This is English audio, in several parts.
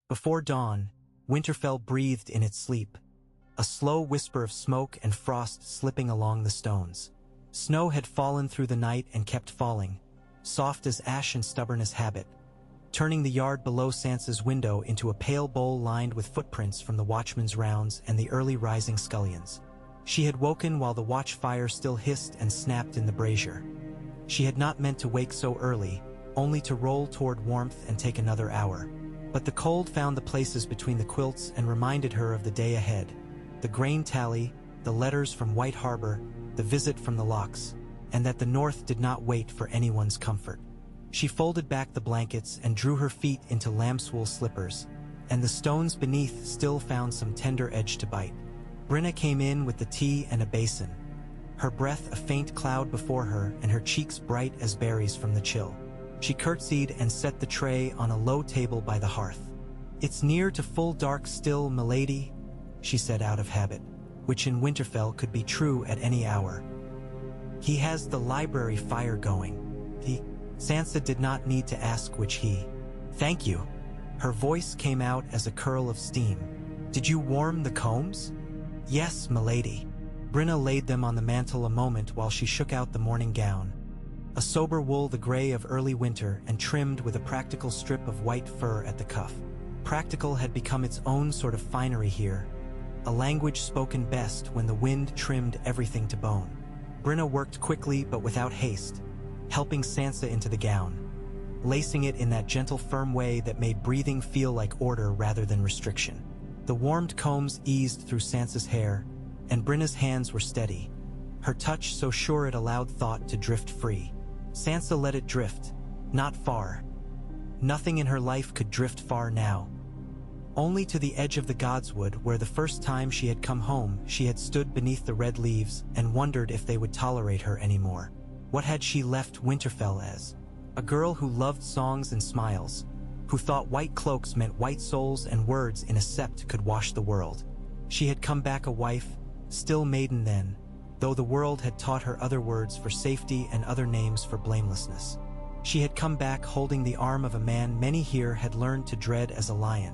Before dawn, Winterfell breathed in its sleep, a slow whisper of smoke and frost slipping along the stones. Snow had fallen through the night and kept falling, soft as ash and stubborn as habit, turning the yard below Sansa's window into a pale bowl lined with footprints from the watchman's rounds and the early rising scullions. She had woken while the watch fire still hissed and snapped in the brazier. She had not meant to wake so early, only to roll toward warmth and take another hour. But the cold found the places between the quilts and reminded her of the day ahead. The grain tally, the letters from White Harbor, the visit from the Locks, and that the North did not wait for anyone's comfort. She folded back the blankets and drew her feet into lambswool slippers, and the stones beneath still found some tender edge to bite. Brenna came in with the tea and a basin, her breath a faint cloud before her and her cheeks bright as berries from the chill. She curtsied and set the tray on a low table by the hearth. "It's near to full dark still, milady," she said out of habit, which in Winterfell could be true at any hour. "He has the library fire going." Sansa did not need to ask which he. "Thank you." Her voice came out as a curl of steam. "Did you warm the combs?" "Yes, milady." Brenna laid them on the mantel a moment while she shook out the morning gown. A sober wool the gray of early winter and trimmed with a practical strip of white fur at the cuff. Practical had become its own sort of finery here, a language spoken best when the wind trimmed everything to bone. Brenna worked quickly but without haste, helping Sansa into the gown, lacing it in that gentle firm way that made breathing feel like order rather than restriction. The warmed combs eased through Sansa's hair, and Brenna's hands were steady, her touch so sure it allowed thought to drift free. Sansa let it drift, not far. Nothing in her life could drift far now. Only to the edge of the Godswood, where the first time she had come home she had stood beneath the red leaves and wondered if they would tolerate her anymore. What had she left Winterfell as? A girl who loved songs and smiles, who thought white cloaks meant white souls and words in a sept could wash the world. She had come back a wife, still maiden then, though the world had taught her other words for safety and other names for blamelessness. She had come back holding the arm of a man many here had learned to dread as a lion,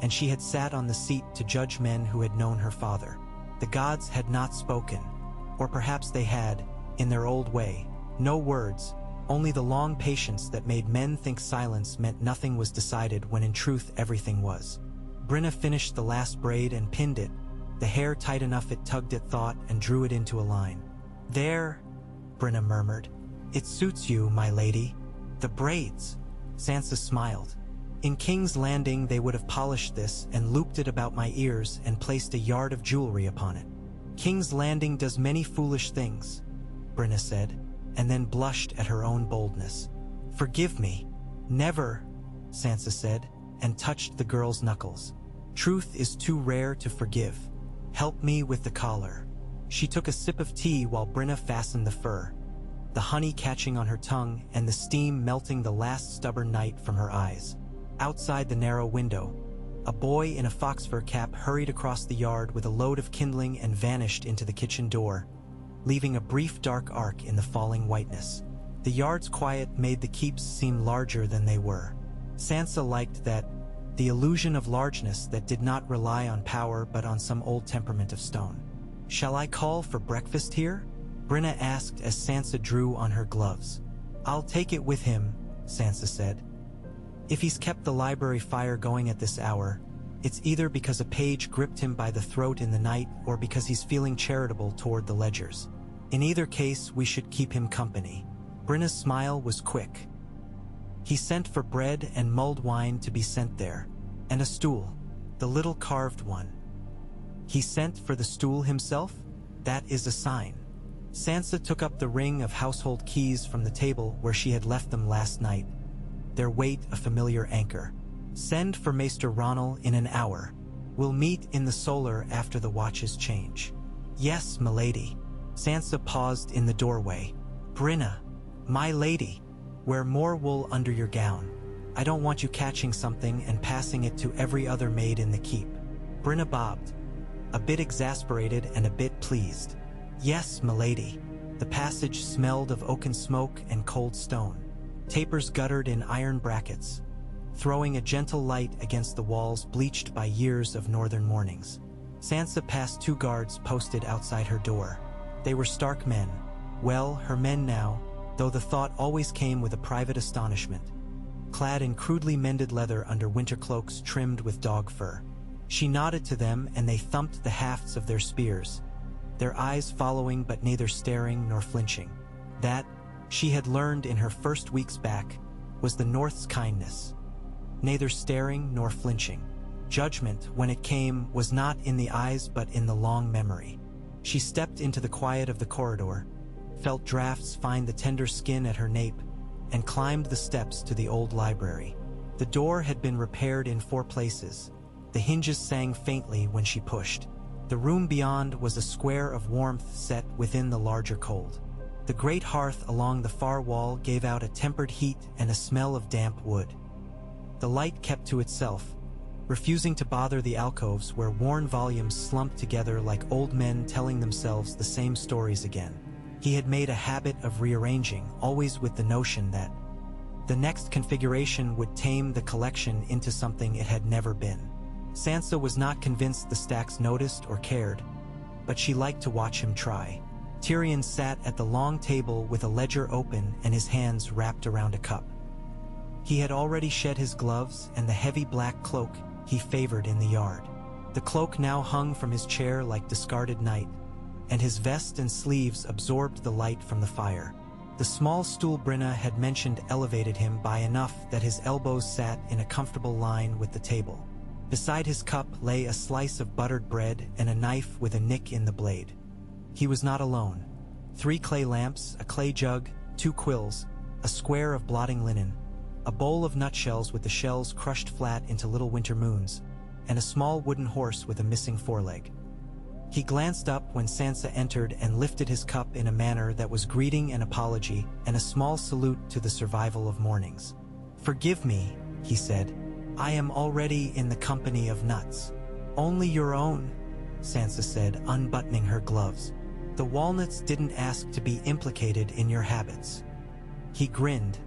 and she had sat on the seat to judge men who had known her father. The gods had not spoken, or perhaps they had, in their old way. No words, only the long patience that made men think silence meant nothing was decided when in truth everything was. Brenna finished the last braid and pinned it, the hair tight enough it tugged at thought and drew it into a line. "There," Brenna murmured. "It suits you, my lady." "The braids," Sansa smiled. "In King's Landing they would have polished this and looped it about my ears and placed a yard of jewelry upon it." "King's Landing does many foolish things," Brenna said, and then blushed at her own boldness. "Forgive me." "Never," Sansa said, and touched the girl's knuckles. "Truth is too rare to forgive. Help me with the collar." She took a sip of tea while Brenna fastened the fur, the honey catching on her tongue and the steam melting the last stubborn night from her eyes. Outside the narrow window, a boy in a fox fur cap hurried across the yard with a load of kindling and vanished into the kitchen door, leaving a brief dark arc in the falling whiteness. The yard's quiet made the keeps seem larger than they were. Sansa liked that, the illusion of largeness that did not rely on power but on some old temperament of stone. "Shall I call for breakfast here?" Brenna asked as Sansa drew on her gloves. "I'll take it with him," Sansa said. "If he's kept the library fire going at this hour, it's either because a page gripped him by the throat in the night or because he's feeling charitable toward the ledgers. In either case, we should keep him company." Brenna's smile was quick. "He sent for bread and mulled wine to be sent there, and a stool, the little carved one." "He sent for the stool himself? That is a sign." Sansa took up the ring of household keys from the table where she had left them last night, their weight a familiar anchor. "Send for Maester Ronald in an hour. We'll meet in the solar after the watches change." "Yes, milady." Sansa paused in the doorway. "Brenna, my lady, wear more wool under your gown. I don't want you catching something and passing it to every other maid in the keep." Brenna bobbed, a bit exasperated and a bit pleased. "Yes, milady." The passage smelled of oaken smoke and cold stone. Tapers guttered in iron brackets. throwing a gentle light against the walls bleached by years of northern mornings. Sansa passed 2 guards posted outside her door. They were Stark men. Well, her men now, though the thought always came with a private astonishment. Clad in crudely mended leather under winter cloaks trimmed with dog fur. She nodded to them and they thumped the hafts of their spears, their eyes following but neither staring nor flinching. That, she had learned in her first weeks back, was the North's kindness. Neither staring nor flinching. Judgment, when it came, was not in the eyes but in the long memory. She stepped into the quiet of the corridor, felt drafts find the tender skin at her nape, and climbed the steps to the old library. The door had been repaired in 4 places. The hinges sang faintly when she pushed. The room beyond was a square of warmth set within the larger cold. The great hearth along the far wall gave out a tempered heat and a smell of damp wood. The light kept to itself, refusing to bother the alcoves where worn volumes slumped together like old men telling themselves the same stories again. He had made a habit of rearranging, always with the notion that the next configuration would tame the collection into something it had never been. Sansa was not convinced the stacks noticed or cared, but she liked to watch him try. Tyrion sat at the long table with a ledger open and his hands wrapped around a cup. He had already shed his gloves and the heavy black cloak he favored in the yard. The cloak now hung from his chair like discarded night, and his vest and sleeves absorbed the light from the fire. The small stool Brenna had mentioned elevated him by enough that his elbows sat in a comfortable line with the table. Beside his cup lay a slice of buttered bread and a knife with a nick in the blade. He was not alone. 3 clay lamps, a clay jug, 2 quills, a square of blotting linen, a bowl of nutshells with the shells crushed flat into little winter moons, and a small wooden horse with a missing foreleg. He glanced up when Sansa entered and lifted his cup in a manner that was greeting and apology and a small salute to the survival of mornings. "Forgive me," he said. "I am already in the company of nuts." "Only your own," Sansa said, unbuttoning her gloves. "The walnuts didn't ask to be implicated in your habits." He grinned,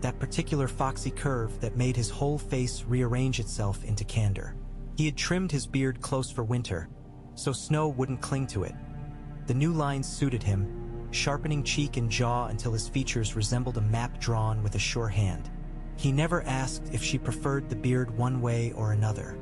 that particular foxy curve that made his whole face rearrange itself into candor. He had trimmed his beard close for winter, so snow wouldn't cling to it. The new lines suited him, sharpening cheek and jaw until his features resembled a map drawn with a sure hand. He never asked if she preferred the beard one way or another.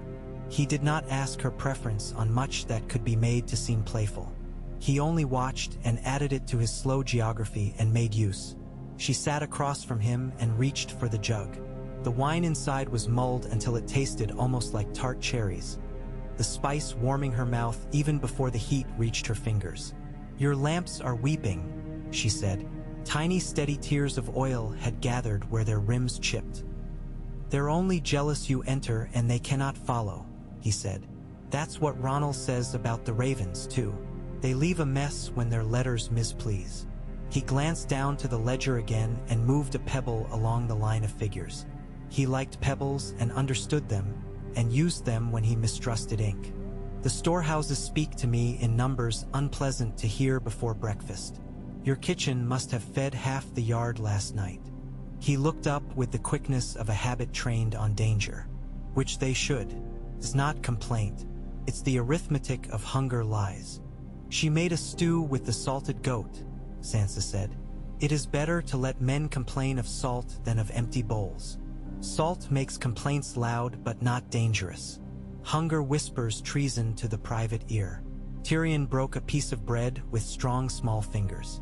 He did not ask her preference on much that could be made to seem playful. He only watched and added it to his slow geography and made use. She sat across from him and reached for the jug. The wine inside was mulled until it tasted almost like tart cherries, the spice warming her mouth even before the heat reached her fingers. "Your lamps are weeping," she said. Tiny steady tears of oil had gathered where their rims chipped. "They're only jealous you enter and they cannot follow," he said. "That's what Ronald says about the ravens, too. They leave a mess when their letters misplease." He glanced down to the ledger again and moved a pebble along the line of figures. He liked pebbles and understood them, and used them when he mistrusted ink. "The storehouses speak to me in numbers unpleasant to hear before breakfast. Your kitchen must have fed half the yard last night." He looked up with the quickness of a habit trained on danger. "Which they should. It's not complaint. It's the arithmetic of hunger lies." "She made a stew with the salted goat," Sansa said. "It is better to let men complain of salt than of empty bowls. Salt makes complaints loud but not dangerous. Hunger whispers treason to the private ear." Tyrion broke a piece of bread with strong small fingers.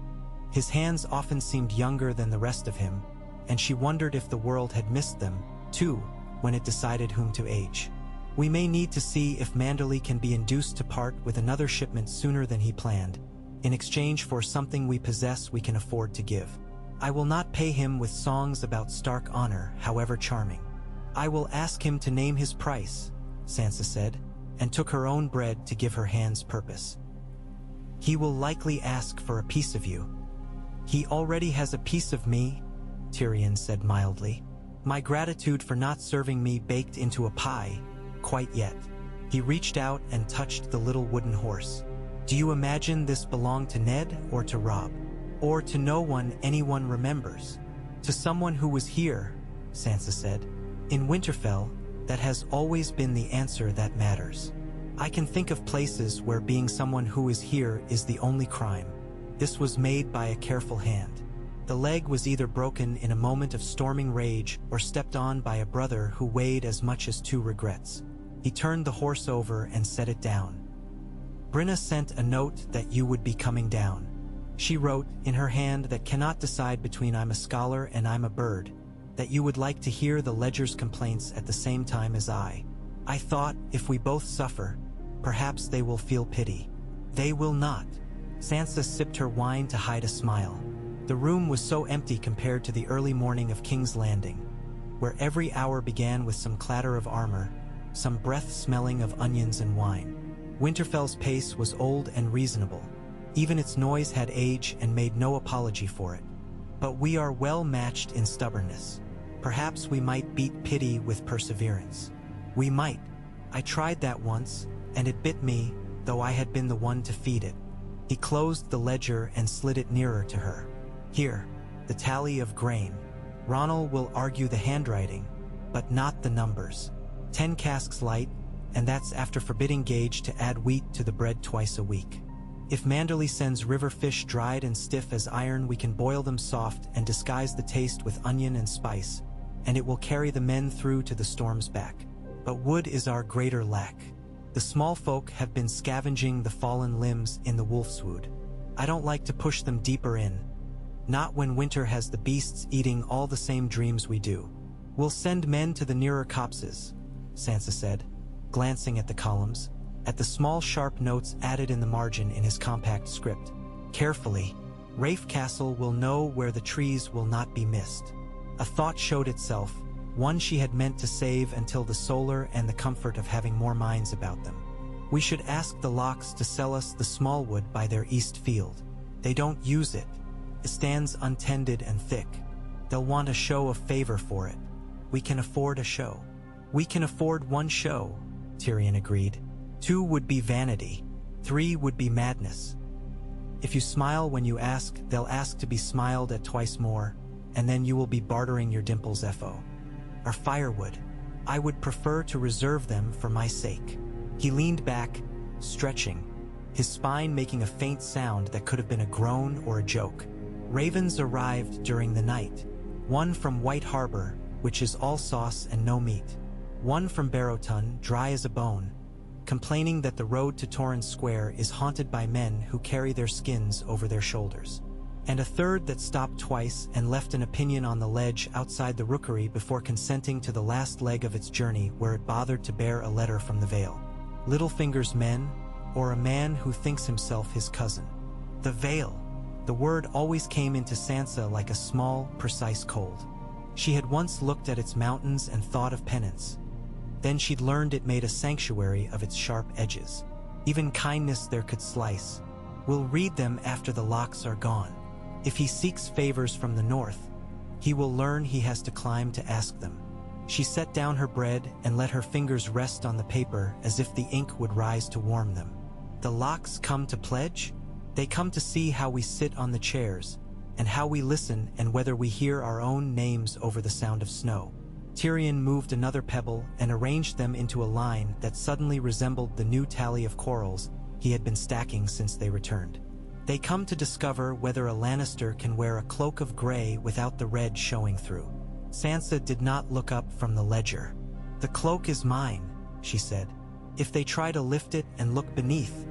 His hands often seemed younger than the rest of him, and she wondered if the world had missed them, too, when it decided whom to age. "We may need to see if Manderley can be induced to part with another shipment sooner than he planned, in exchange for something we possess we can afford to give. I will not pay him with songs about stark honor, however charming. I will ask him to name his price," Sansa said, and took her own bread to give her hands purpose. "He will likely ask for a piece of you." "He already has a piece of me," Tyrion said mildly. "My gratitude for not serving me baked into a pie, quite yet." He reached out and touched the little wooden horse. "Do you imagine this belonged to Ned or to Robb? Or to no one anyone remembers?" "To someone who was here," Sansa said. In Winterfell, that has always been the answer that matters. I can think of places where being someone who is here is the only crime. This was made by a careful hand. The leg was either broken in a moment of storming rage or stepped on by a brother who weighed as much as 2 regrets. He turned the horse over and set it down. Brenna sent a note that you would be coming down. She wrote, in her hand that cannot decide between I'm a scholar and I'm a bird, that you would like to hear the ledger's complaints at the same time as I. I thought, if we both suffer, perhaps they will feel pity. They will not. Sansa sipped her wine to hide a smile. The room was so empty compared to the early morning of King's Landing, where every hour began with some clatter of armor, some breath smelling of onions and wine. Winterfell's pace was old and reasonable. Even its noise had age and made no apology for it. But we are well matched in stubbornness. Perhaps we might beat pity with perseverance. We might. I tried that once, and it bit me, though I had been the one to feed it. He closed the ledger and slid it nearer to her. Here, the tally of grain. Ronald will argue the handwriting, but not the numbers. 10 casks light, and that's after forbidding Gage to add wheat to the bread twice a week. If Manderley sends river fish dried and stiff as iron, we can boil them soft and disguise the taste with onion and spice, and it will carry the men through to the storm's back. But wood is our greater lack. The small folk have been scavenging the fallen limbs in the wolfswood. I don't like to push them deeper in. Not when winter has the beasts eating all the same dreams we do. We'll send men to the nearer copses, Sansa said, glancing at the columns, at the small sharp notes added in the margin in his compact script. Carefully, Rafe Castle will know where the trees will not be missed. A thought showed itself, one she had meant to save until the solar and the comfort of having more minds about them. We should ask the Locks to sell us the small wood by their east field. They don't use it. It stands untended and thick. They'll want a show of favor for it. We can afford a show. We can afford 1 show, Tyrion agreed. 2 would be vanity. 3 would be madness. If you smile when you ask, they'll ask to be smiled at twice more, and then you will be bartering your dimples FO. Our firewood. I would prefer to reserve them for my sake. He leaned back, stretching, his spine making a faint sound that could have been a groan or a joke. Ravens arrived during the night. 1 from White Harbor, which is all sauce and no meat. 1 from Barrowton, dry as a bone, complaining that the road to Torrance Square is haunted by men who carry their skins over their shoulders. And a 3rd that stopped twice and left an opinion on the ledge outside the rookery before consenting to the last leg of its journey, where it bothered to bear a letter from the Vale. Littlefinger's men, or a man who thinks himself his cousin. The Vale. The word always came into Sansa like a small, precise cold. She had once looked at its mountains and thought of penance. Then she'd learned it made a sanctuary of its sharp edges. Even kindness there could slice. We'll read them after the Locks are gone. If he seeks favors from the north, he will learn he has to climb to ask them. She set down her bread and let her fingers rest on the paper as if the ink would rise to warm them. The Locks come to pledge? They come to see how we sit on the chairs, and how we listen and whether we hear our own names over the sound of snow. Tyrion moved another pebble and arranged them into a line that suddenly resembled the new tally of quarrels he had been stacking since they returned. They come to discover whether a Lannister can wear a cloak of gray without the red showing through. Sansa did not look up from the ledger. The cloak is mine, she said. If they try to lift it and look beneath,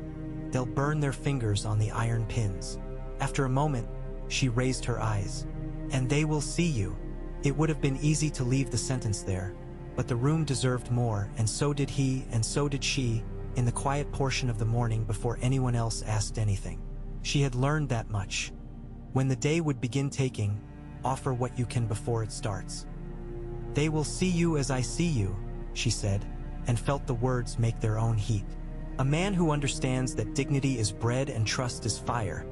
they'll burn their fingers on the iron pins. After a moment, she raised her eyes. And they will see you. It would have been easy to leave the sentence there, but the room deserved more, and so did he, and so did she, in the quiet portion of the morning before anyone else asked anything. She had learned that much. When the day would begin taking, offer what you can before it starts. They will see you as I see you, she said, and felt the words make their own heat. A man who understands that dignity is bread and trust is fire,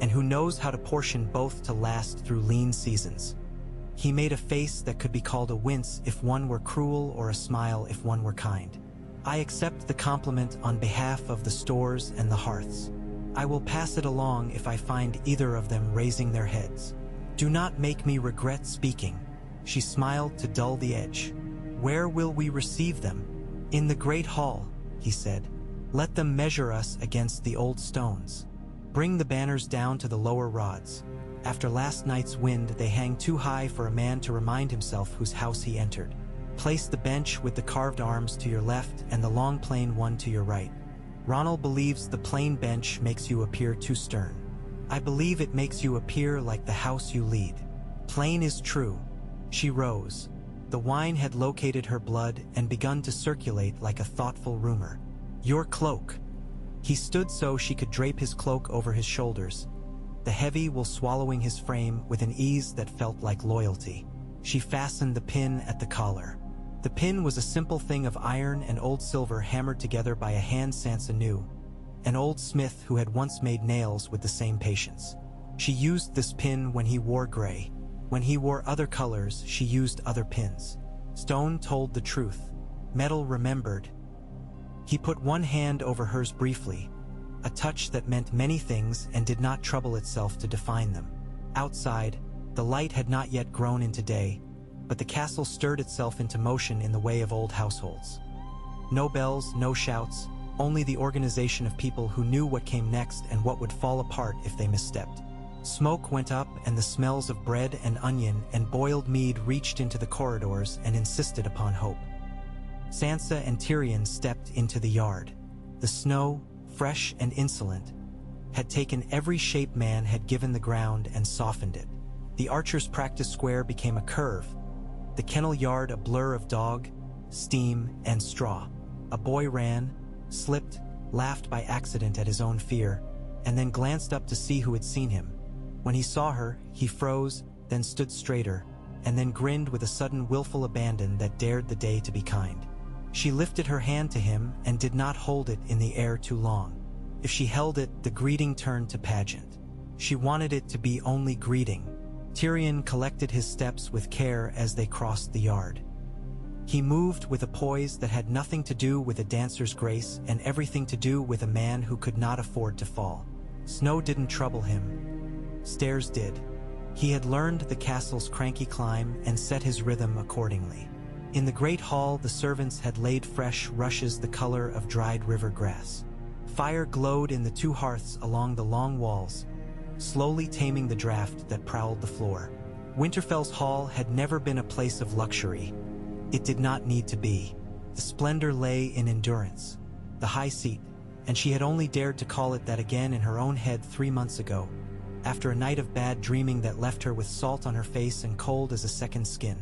and who knows how to portion both to last through lean seasons. He made a face that could be called a wince if one were cruel or a smile if one were kind. I accept the compliment on behalf of the stores and the hearths. I will pass it along if I find either of them raising their heads. Do not make me regret speaking. She smiled to dull the edge. Where will we receive them? In the great hall, he said. Let them measure us against the old stones. Bring the banners down to the lower rods. After last night's wind, they hang too high for a man to remind himself whose house he entered. Place the bench with the carved arms to your left and the long plain one to your right. Ronald believes the plain bench makes you appear too stern. I believe it makes you appear like the house you lead. Plain is true. She rose. The wine had located her blood and begun to circulate like a thoughtful rumor. Your cloak. He stood so she could drape his cloak over his shoulders, the heavy wool swallowing his frame with an ease that felt like loyalty. She fastened the pin at the collar. The pin was a simple thing of iron and old silver hammered together by a hand Sansa knew, an old smith who had once made nails with the same patience. She used this pin when he wore gray. When he wore other colors, she used other pins. Stone told the truth. Metal remembered. He put one hand over hers briefly, a touch that meant many things and did not trouble itself to define them. Outside, the light had not yet grown into day, but the castle stirred itself into motion in the way of old households. No bells, no shouts, only the organization of people who knew what came next and what would fall apart if they misstepped. Smoke went up and the smells of bread and onion and boiled mead reached into the corridors and insisted upon hope. Sansa and Tyrion stepped into the yard. The snow, fresh and insolent, had taken every shape man had given the ground and softened it. The archers' practice square became a curve, the kennel yard a blur of dog, steam, and straw. A boy ran, slipped, laughed by accident at his own fear, and then glanced up to see who had seen him. When he saw her, he froze, then stood straighter, and then grinned with a sudden willful abandon that dared the day to be kind. She lifted her hand to him and did not hold it in the air too long. If she held it, the greeting turned to pageant. She wanted it to be only greeting. Tyrion collected his steps with care as they crossed the yard. He moved with a poise that had nothing to do with a dancer's grace and everything to do with a man who could not afford to fall. Snow didn't trouble him. Stairs did. He had learned the castle's cranky climb and set his rhythm accordingly. In the great hall, the servants had laid fresh rushes the color of dried river grass. Fire glowed in the two hearths along the long walls, slowly taming the draft that prowled the floor. Winterfell's hall had never been a place of luxury. It did not need to be. The splendor lay in endurance, the high seat, and she had only dared to call it that again in her own head 3 months ago, after a night of bad dreaming that left her with salt on her face and cold as a second skin.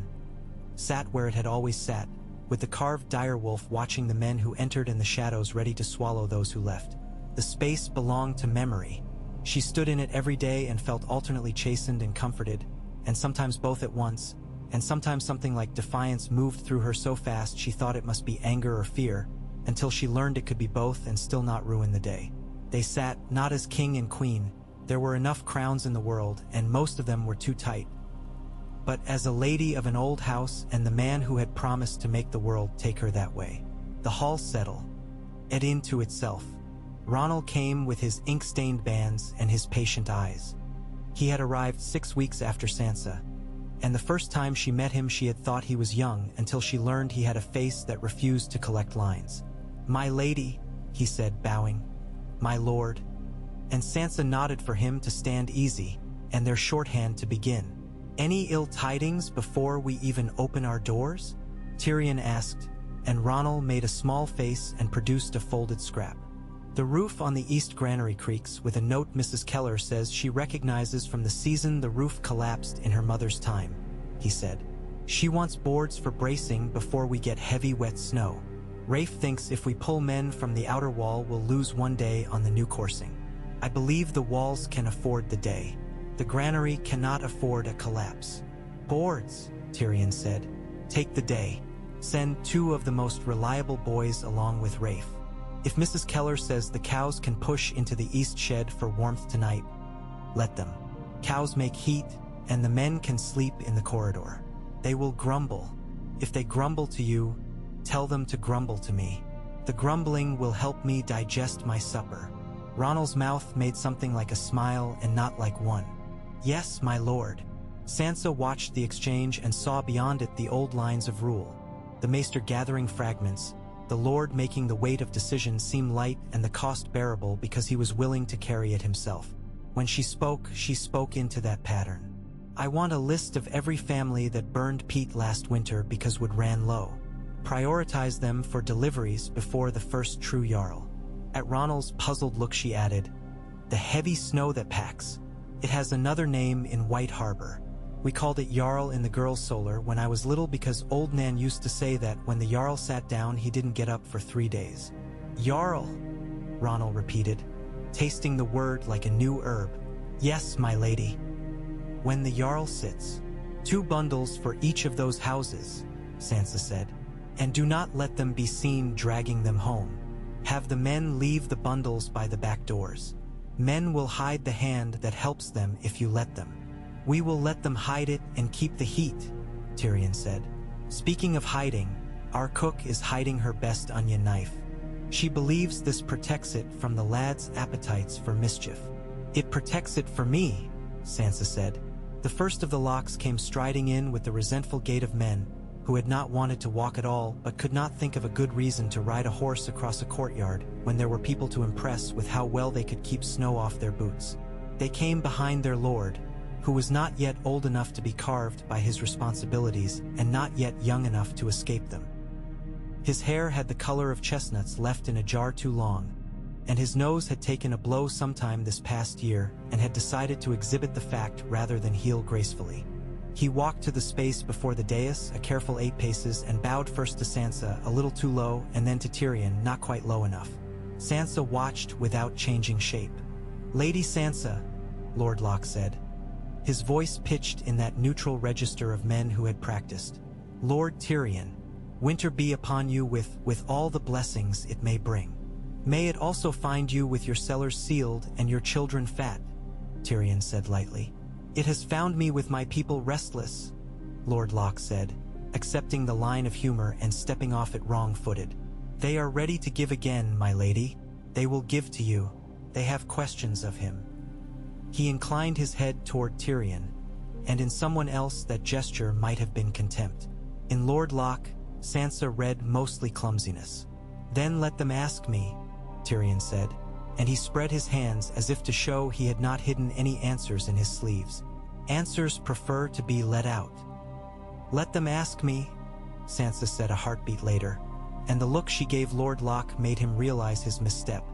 Sat where it had always sat, with the carved direwolf watching the men who entered and the shadows ready to swallow those who left. The space belonged to memory. She stood in it every day and felt alternately chastened and comforted, and sometimes both at once, and sometimes something like defiance moved through her so fast she thought it must be anger or fear, until she learned it could be both and still not ruin the day. They sat, not as king and queen. There were enough crowns in the world, and most of them were too tight, but as a lady of an old house and the man who had promised to make the world take her that way. The hall settled it into itself. Ronald came with his ink-stained bands and his patient eyes. He had arrived 6 weeks after Sansa, and the first time she met him she had thought he was young until she learned he had a face that refused to collect lines. "My lady," he said, bowing. "My lord." And Sansa nodded for him to stand easy, and their shorthand to begin. "Any ill tidings before we even open our doors?" Tyrion asked, and Ronald made a small face and produced a folded scrap. "The roof on the east granary creaks with a note Mrs. Keller says she recognizes from the season the roof collapsed in her mother's time," he said. "She wants boards for bracing before we get heavy wet snow. Rafe thinks if we pull men from the outer wall we'll lose one day on the new coursing. I believe the walls can afford the day. The granary cannot afford a collapse." "Boards," Tyrion said. "Take the day. Send 2 of the most reliable boys along with Rafe. If Mrs. Keller says the cows can push into the east shed for warmth tonight, let them. Cows make heat, and the men can sleep in the corridor. They will grumble. If they grumble to you, tell them to grumble to me. The grumbling will help me digest my supper." Ronald's mouth made something like a smile and not like one. "Yes, my lord." Sansa watched the exchange and saw beyond it the old lines of rule. the maester gathering fragments, the lord making the weight of decision seem light and the cost bearable because he was willing to carry it himself. When she spoke into that pattern. I want a list of every family that burned peat last winter because wood ran low. Prioritize them for deliveries before the first true Jarl. At Ronald's puzzled look she added, the heavy snow that packs. It has another name in White Harbor. We called it Jarl in the girls' solar when I was little because old Nan used to say that when the Jarl sat down he didn't get up for 3 days. Jarl, Ronald repeated, tasting the word like a new herb. Yes, my lady. When the Jarl sits. 2 bundles for each of those houses, Sansa said. And do not let them be seen dragging them home. Have the men leave the bundles by the back doors. Men will hide the hand that helps them if you let them. We will let them hide it and keep the heat, Tyrion said. Speaking of hiding, our cook is hiding her best onion knife. She believes this protects it from the lad's appetites for mischief. It protects it for me, Sansa said. The first of the Locks came striding in with the resentful gait of men who had not wanted to walk at all but could not think of a good reason to ride a horse across a courtyard when there were people to impress with how well they could keep snow off their boots. They came behind their lord, who was not yet old enough to be carved by his responsibilities and not yet young enough to escape them. His hair had the color of chestnuts left in a jar too long, and his nose had taken a blow sometime this past year and had decided to exhibit the fact rather than heal gracefully. He walked to the space before the dais, a careful 8 paces, and bowed first to Sansa, a little too low, and then to Tyrion, not quite low enough. Sansa watched without changing shape. Lady Sansa, Lord Locke said, his voice pitched in that neutral register of men who had practiced. Lord Tyrion, winter be upon you with all the blessings it may bring. May it also find you with your cellars sealed and your children fat, Tyrion said lightly. It has found me with my people restless, Lord Locke said, accepting the line of humor and stepping off it wrong-footed. They are ready to give again, my lady. They will give to you. They have questions of him. He inclined his head toward Tyrion, and in someone else that gesture might have been contempt. In Lord Locke, Sansa read mostly clumsiness. Then let them ask me, Tyrion said, and he spread his hands as if to show he had not hidden any answers in his sleeves. Answers prefer to be let out. Let them ask me, Sansa said a heartbeat later, and the look she gave Lord Locke made him realize his misstep.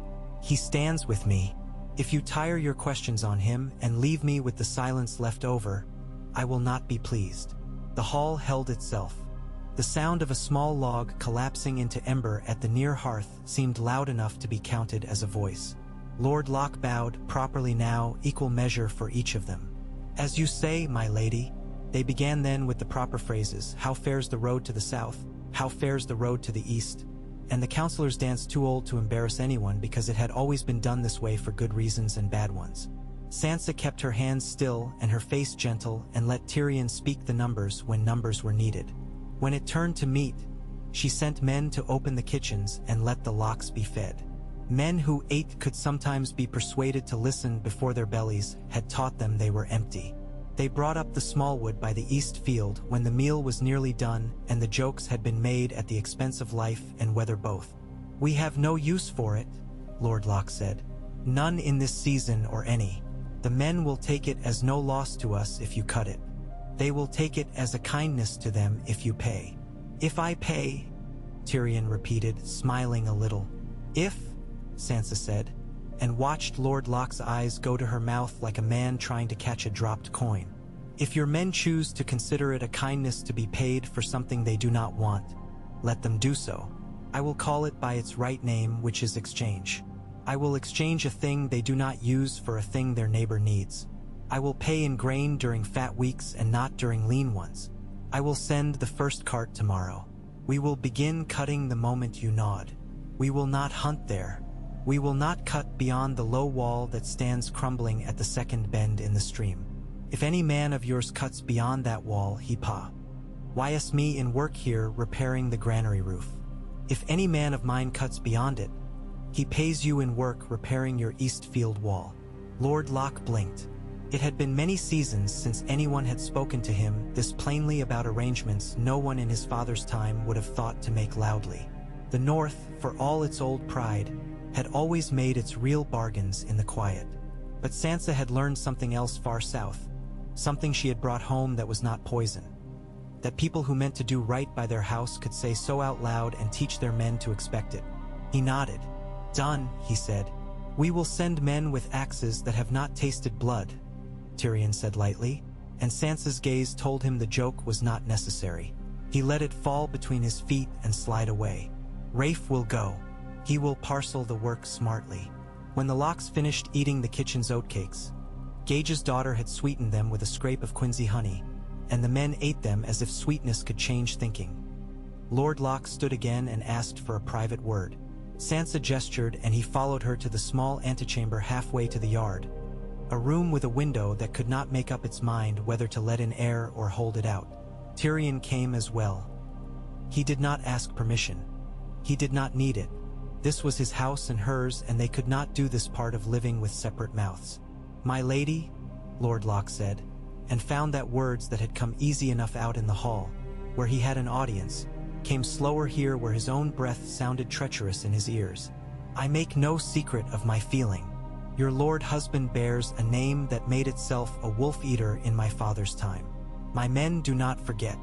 He stands with me. If you tire your questions on him and leave me with the silence left over, I will not be pleased. The hall held itself. The sound of a small log collapsing into ember at the near hearth seemed loud enough to be counted as a voice. Lord Locke bowed, properly now, equal measure for each of them. As you say, my lady. They began then with the proper phrases. How fares the road to the south? How fares the road to the east? And the counselors danced too old to embarrass anyone because it had always been done this way for good reasons and bad ones. Sansa kept her hands still and her face gentle and let Tyrion speak the numbers when numbers were needed. When it turned to meat, she sent men to open the kitchens and let the Locks be fed. Men who ate could sometimes be persuaded to listen before their bellies had taught them they were empty. They brought up the smallwood by the east field when the meal was nearly done and the jokes had been made at the expense of life and weather both. We have no use for it, Lord Locke said. None in this season or any. The men will take it as no loss to us if you cut it. They will take it as a kindness to them if you pay. If I pay, Tyrion repeated, smiling a little. If, Sansa said, and watched Lord Locke's eyes go to her mouth like a man trying to catch a dropped coin. If your men choose to consider it a kindness to be paid for something they do not want, let them do so. I will call it by its right name, which is exchange. I will exchange a thing they do not use for a thing their neighbor needs. I will pay in grain during fat weeks and not during lean ones. I will send the first cart tomorrow. We will begin cutting the moment you nod. We will not hunt there. We will not cut beyond the low wall that stands crumbling at the second bend in the stream. If any man of yours cuts beyond that wall, he whyes me in work here repairing the granary roof. If any man of mine cuts beyond it, he pays you in work repairing your east field wall. Lord Locke blinked. It had been many seasons since anyone had spoken to him this plainly about arrangements no one in his father's time would have thought to make loudly. The North, for all its old pride, had always made its real bargains in the quiet. But Sansa had learned something else far south, something she had brought home that was not poison. That people who meant to do right by their house could say so out loud and teach their men to expect it. He nodded. "Done," he said. "We will send men with axes that have not tasted blood," Tyrion said lightly, and Sansa's gaze told him the joke was not necessary. He let it fall between his feet and slide away. "Rafe will go. He will parcel the work smartly." When the Locks finished eating the kitchen's oatcakes, Gage's daughter had sweetened them with a scrape of quinsy honey, and the men ate them as if sweetness could change thinking. Lord Locke stood again and asked for a private word. Sansa gestured, and he followed her to the small antechamber halfway to the yard, a room with a window that could not make up its mind whether to let in air or hold it out. Tyrion came as well. He did not ask permission. He did not need it. This was his house and hers, and they could not do this part of living with separate mouths. "My lady," Lord Locke said, and found that words that had come easy enough out in the hall, where he had an audience, came slower here where his own breath sounded treacherous in his ears. "I make no secret of my feeling. Your lord husband bears a name that made itself a wolf-eater in my father's time. My men do not forget.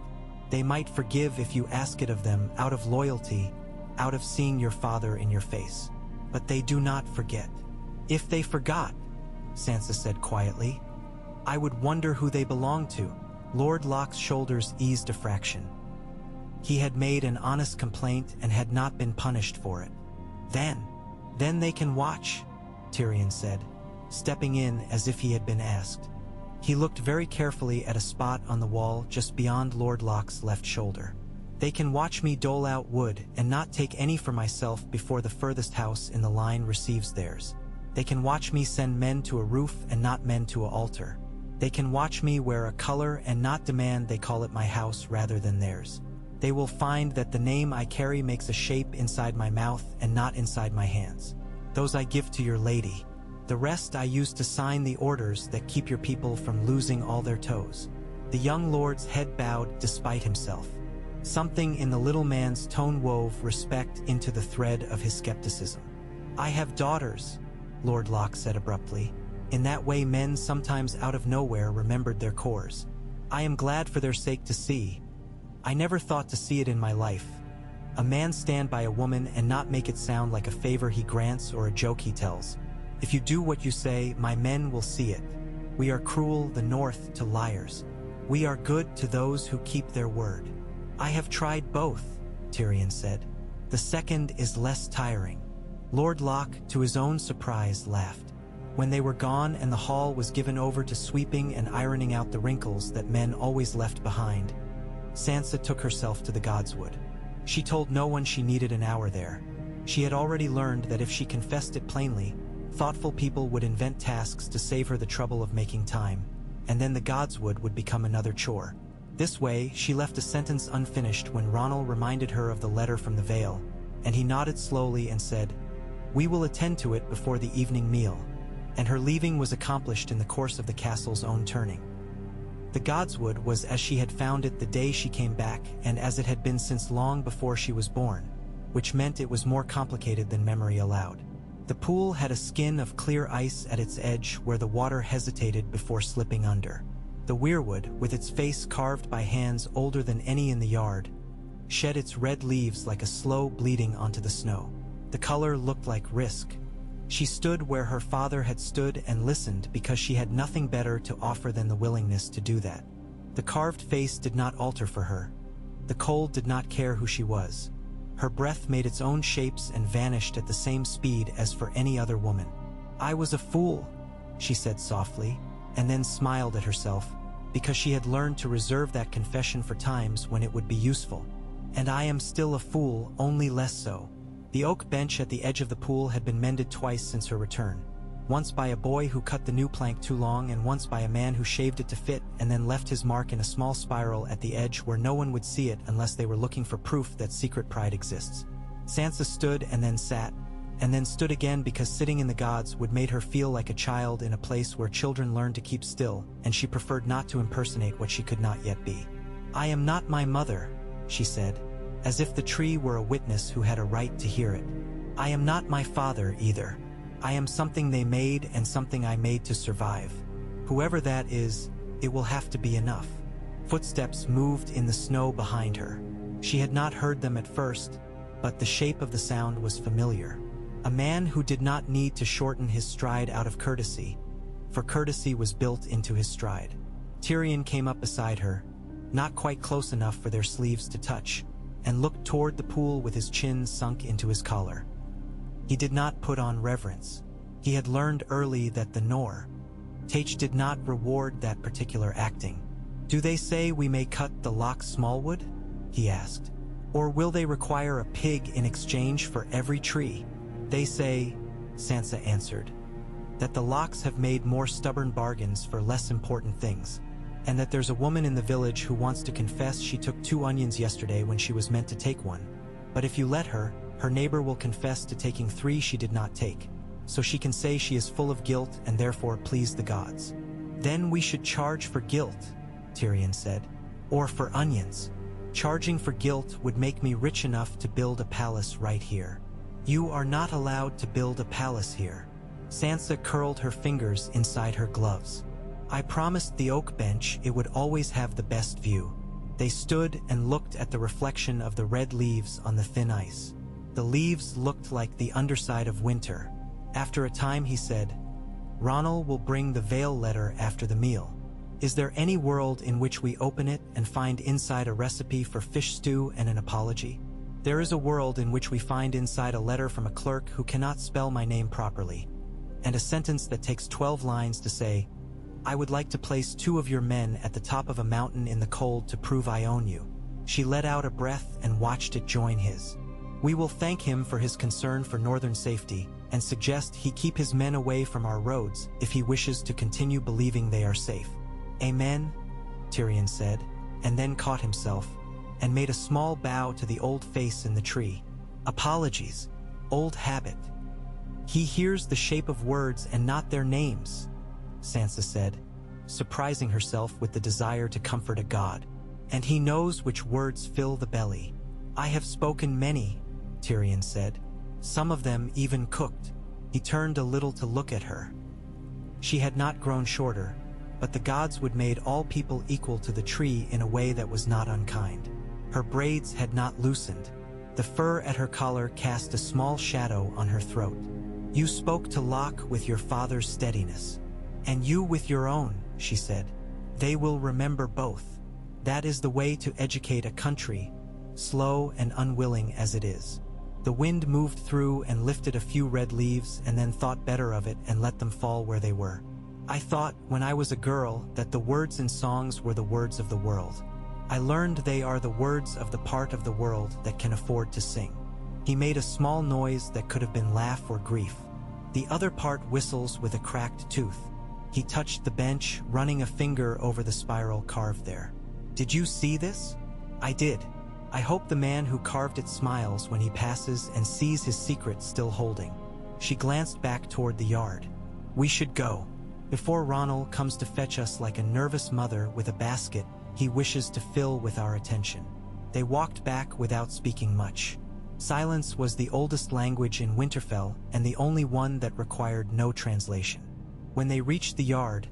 They might forgive if you ask it of them out of loyalty, out of seeing your father in your face. But they do not forget. If they forgot," Sansa said quietly, "I would wonder who they belong to." Lord Locke's shoulders eased a fraction. He had made an honest complaint and had not been punished for it. Then they can watch," Tyrion said, stepping in as if he had been asked. He looked very carefully at a spot on the wall just beyond Lord Locke's left shoulder. "They can watch me dole out wood and not take any for myself before the furthest house in the line receives theirs. They can watch me send men to a roof and not men to an altar. They can watch me wear a color and not demand they call it my house rather than theirs. They will find that the name I carry makes a shape inside my mouth and not inside my hands. Those I give to your lady. The rest I use to sign the orders that keep your people from losing all their toes." The young lord's head bowed despite himself. Something in the little man's tone wove respect into the thread of his skepticism. "I have daughters," Lord Locke said abruptly. In that way men sometimes out of nowhere remembered their cores. "I am glad for their sake to see. I never thought to see it in my life. A man stand by a woman and not make it sound like a favor he grants or a joke he tells. If you do what you say, my men will see it. We are cruel, the North, to liars. We are good to those who keep their word." "I have tried both," Tyrion said. "The second is less tiring." Lord Locke, to his own surprise, laughed. When they were gone and the hall was given over to sweeping and ironing out the wrinkles that men always left behind, Sansa took herself to the Godswood. She told no one she needed an hour there. She had already learned that if she confessed it plainly, thoughtful people would invent tasks to save her the trouble of making time, and then the Godswood would become another chore. This way, she left a sentence unfinished when Ronald reminded her of the letter from the Vale, and he nodded slowly and said, "We will attend to it before the evening meal," and her leaving was accomplished in the course of the castle's own turning. The Godswood was as she had found it the day she came back, and as it had been since long before she was born, which meant it was more complicated than memory allowed. The pool had a skin of clear ice at its edge where the water hesitated before slipping under. The weirwood, with its face carved by hands older than any in the yard, shed its red leaves like a slow bleeding onto the snow. The color looked like risk. She stood where her father had stood and listened because she had nothing better to offer than the willingness to do that. The carved face did not alter for her. The cold did not care who she was. Her breath made its own shapes and vanished at the same speed as for any other woman. "I was a fool," she said softly, and then smiled at herself, because she had learned to reserve that confession for times when it would be useful. "And I am still a fool, only less so." The oak bench at the edge of the pool had been mended twice since her return. Once by a boy who cut the new plank too long, and once by a man who shaved it to fit and then left his mark in a small spiral at the edge where no one would see it unless they were looking for proof that secret pride exists. Sansa stood and then sat, and then stood again because sitting in the gods would made her feel like a child in a place where children learn to keep still, and she preferred not to impersonate what she could not yet be. "I am not my mother," she said, as if the tree were a witness who had a right to hear it. "I am not my father either. I am something they made and something I made to survive. Whoever that is, it will have to be enough." Footsteps moved in the snow behind her. She had not heard them at first, but the shape of the sound was familiar. A man who did not need to shorten his stride out of courtesy, for courtesy was built into his stride. Tyrion came up beside her, not quite close enough for their sleeves to touch, and looked toward the pool with his chin sunk into his collar. He did not put on reverence. He had learned early that the Tach did not reward that particular acting. "Do they say we may cut the lock smallwood?" he asked. "Or will they require a pig in exchange for every tree?" "They say," Sansa answered, "that the locks have made more stubborn bargains for less important things, and that there's a woman in the village who wants to confess she took 2 onions yesterday when she was meant to take 1. But if you let her, her neighbor will confess to taking 3 she did not take, so she can say she is full of guilt and therefore please the gods." "Then we should charge for guilt," Tyrion said, "or for onions. Charging for guilt would make me rich enough to build a palace right here." "You are not allowed to build a palace here." Sansa curled her fingers inside her gloves. "I promised the oak bench it would always have the best view." They stood and looked at the reflection of the red leaves on the thin ice. The leaves looked like the underside of winter. After a time he said, "Ronald will bring the veil letter after the meal. Is there any world in which we open it and find inside a recipe for fish stew and an apology? There is a world in which we find inside a letter from a clerk who cannot spell my name properly, and a sentence that takes 12 lines to say, 'I would like to place 2 of your men at the top of a mountain in the cold to prove I own you.'" She let out a breath and watched it join his. "We will thank him for his concern for northern safety, and suggest he keep his men away from our roads if he wishes to continue believing they are safe." "Amen," Tyrion said, and then caught himself, and made a small bow to the old face in the tree. "Apologies, old habit." "He hears the shape of words and not their names," Sansa said, surprising herself with the desire to comfort a god. "And he knows which words fill the belly." "I have spoken many," Tyrion said. "Some of them even cooked." He turned a little to look at her. She had not grown shorter, but the gods would made all people equal to the tree in a way that was not unkind. Her braids had not loosened. The fur at her collar cast a small shadow on her throat. "You spoke to Locke with your father's steadiness. And you with your own," she said. "They will remember both. That is the way to educate a country, slow and unwilling as it is." The wind moved through and lifted a few red leaves and then thought better of it and let them fall where they were. "I thought, when I was a girl, that the words in songs were the words of the world. I learned they are the words of the part of the world that can afford to sing." He made a small noise that could have been laugh or grief. "The other part whistles with a cracked tooth." He touched the bench, running a finger over the spiral carved there. "Did you see this?" "I did. I hope the man who carved it smiles when he passes and sees his secret still holding." She glanced back toward the yard. "We should go. Before Ronald comes to fetch us like a nervous mother with a basket he wishes to fill with our attention." They walked back without speaking much. Silence was the oldest language in Winterfell and the only one that required no translation. When they reached the yard,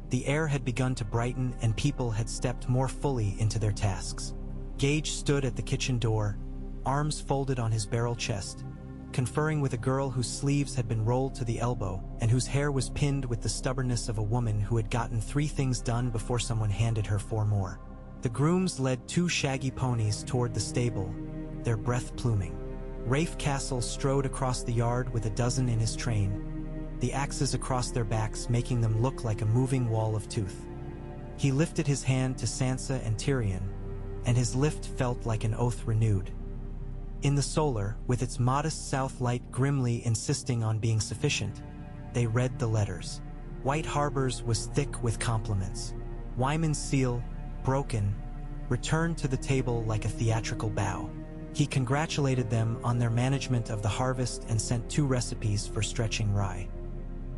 the air had begun to brighten and people had stepped more fully into their tasks. Gage stood at the kitchen door, arms folded on his barrel chest, conferring with a girl whose sleeves had been rolled to the elbow and whose hair was pinned with the stubbornness of a woman who had gotten 3 things done before someone handed her 4 more. The grooms led 2 shaggy ponies toward the stable, their breath pluming. Rafe Castle strode across the yard with a dozen in his train, the axes across their backs making them look like a moving wall of tooth. He lifted his hand to Sansa and Tyrion, and his lift felt like an oath renewed. In the solar, with its modest south light grimly insisting on being sufficient, they read the letters. White Harbor's was thick with compliments. Wyman's seal, broken, returned to the table like a theatrical bow. He congratulated them on their management of the harvest and sent 2 recipes for stretching rye.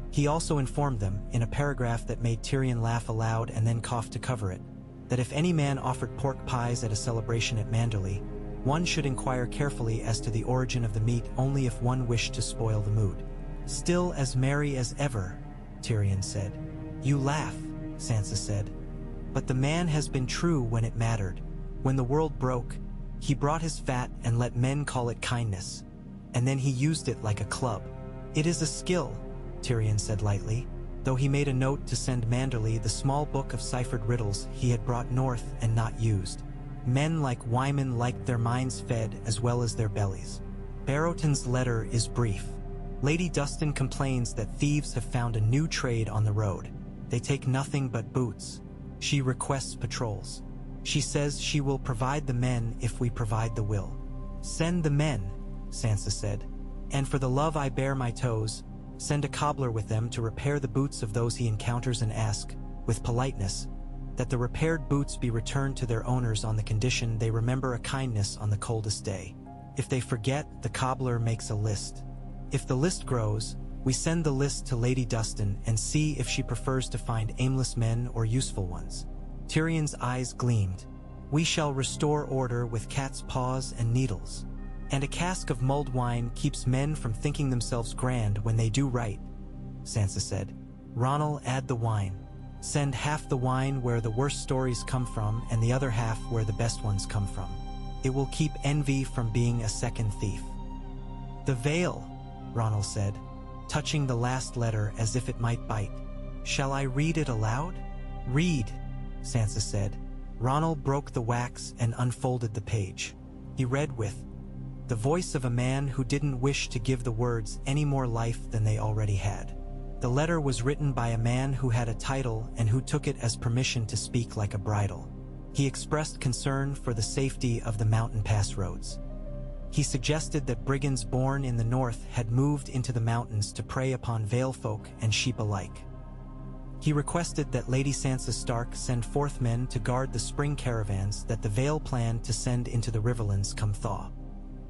He also informed them, in a paragraph that made Tyrion laugh aloud and then cough to cover it, that if any man offered pork pies at a celebration at Manderley, one should inquire carefully as to the origin of the meat only if one wished to spoil the mood. "Still as merry as ever," Tyrion said. "You laugh," Sansa said. "But the man has been true when it mattered. When the world broke, he brought his fat and let men call it kindness. And then he used it like a club." "It is a skill," Tyrion said lightly, though he made a note to send Manderley the small book of ciphered riddles he had brought north and not used. Men like Wyman liked their minds fed as well as their bellies. Barrowton's letter is brief. Lady Dustin complains that thieves have found a new trade on the road. They take nothing but boots. She requests patrols. She says she will provide the men if we provide the will. "Send the men," Sansa said. "And for the love I bear my toes, send a cobbler with them to repair the boots of those he encounters and ask, with politeness, that the repaired boots be returned to their owners on the condition they remember a kindness on the coldest day. If they forget, the cobbler makes a list. If the list grows, we send the list to Lady Dustin and see if she prefers to find aimless men or useful ones." Tyrion's eyes gleamed. "We shall restore order with cat's paws and needles. And a cask of mulled wine keeps men from thinking themselves grand when they do right," Sansa said. "Ronald, add the wine. Send half the wine where the worst stories come from and the other half where the best ones come from. It will keep envy from being a second thief." "The veil," Ronald said, touching the last letter as if it might bite. "Shall I read it aloud?" "Read," Sansa said. Ronald broke the wax and unfolded the page. He read with the voice of a man who didn't wish to give the words any more life than they already had. The letter was written by a man who had a title and who took it as permission to speak like a bridal. He expressed concern for the safety of the mountain pass roads. He suggested that brigands born in the north had moved into the mountains to prey upon vale folk and sheep alike. He requested that Lady Sansa Stark send forth men to guard the spring caravans that the Vale planned to send into the Riverlands come thaw.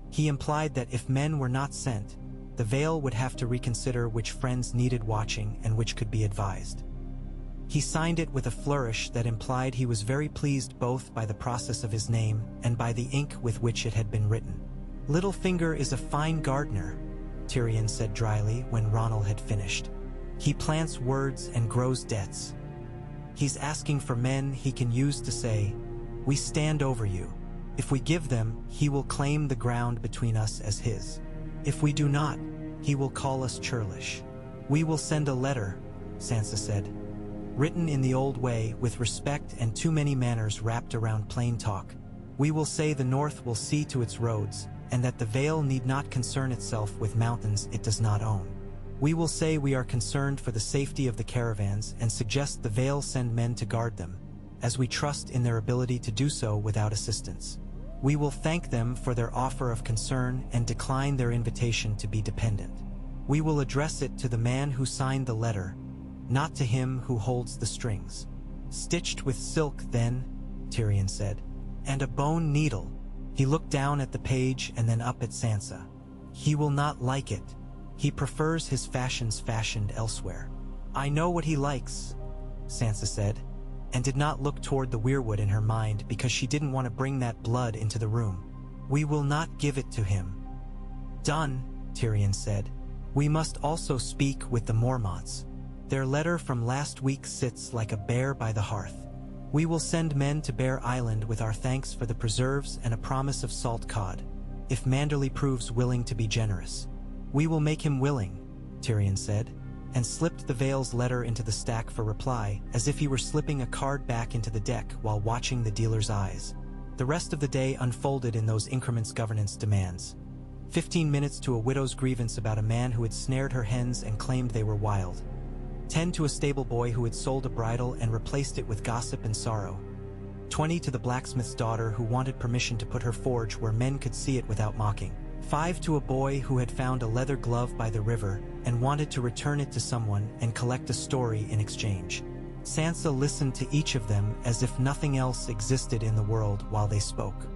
He implied that if men were not sent, the Vale would have to reconsider which friends needed watching and which could be advised. He signed it with a flourish that implied he was very pleased both by the process of his name and by the ink with which it had been written. "Littlefinger is a fine gardener," Tyrion said dryly when Ronald had finished. "He plants words and grows debts. He's asking for men he can use to say, 'We stand over you.' If we give them, he will claim the ground between us as his. If we do not, he will call us churlish. We will send a letter," Sansa said, "written in the old way, with respect and too many manners wrapped around plain talk. We will say the North will see to its roads, and that the Vale need not concern itself with mountains it does not own. We will say we are concerned for the safety of the caravans and suggest the Vale send men to guard them, as we trust in their ability to do so without assistance. We will thank them for their offer of concern and decline their invitation to be dependent. We will address it to the man who signed the letter, not to him who holds the strings." "Stitched with silk, then," Tyrion said, "and a bone needle." He looked down at the page and then up at Sansa. "He will not like it. He prefers his fashions fashioned elsewhere." "I know what he likes," Sansa said, and did not look toward the weirwood in her mind because she didn't want to bring that blood into the room. "We will not give it to him." "Done," Tyrion said. "We must also speak with the Mormonts. Their letter from last week sits like a bear by the hearth. We will send men to Bear Island with our thanks for the preserves and a promise of salt cod, if Manderley proves willing to be generous." "We will make him willing," Tyrion said, and slipped the Vale's letter into the stack for reply, as if he were slipping a card back into the deck while watching the dealer's eyes. The rest of the day unfolded in those increments governance demands. 15 minutes to a widow's grievance about a man who had snared her hens and claimed they were wild. 10 to a stable boy who had sold a bridle and replaced it with gossip and sorrow. 20 to the blacksmith's daughter who wanted permission to put her forge where men could see it without mocking. 5 to a boy who had found a leather glove by the river and wanted to return it to someone and collect a story in exchange. Sansa listened to each of them as if nothing else existed in the world while they spoke.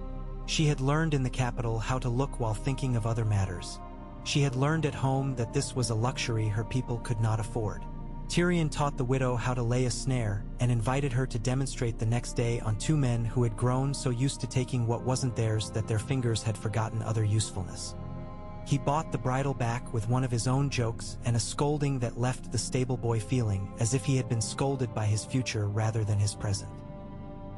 She had learned in the capital how to look while thinking of other matters. She had learned at home that this was a luxury her people could not afford. Tyrion taught the widow how to lay a snare and invited her to demonstrate the next day on two men who had grown so used to taking what wasn't theirs that their fingers had forgotten other usefulness. He bought the bridle back with one of his own jokes and a scolding that left the stable boy feeling as if he had been scolded by his future rather than his present.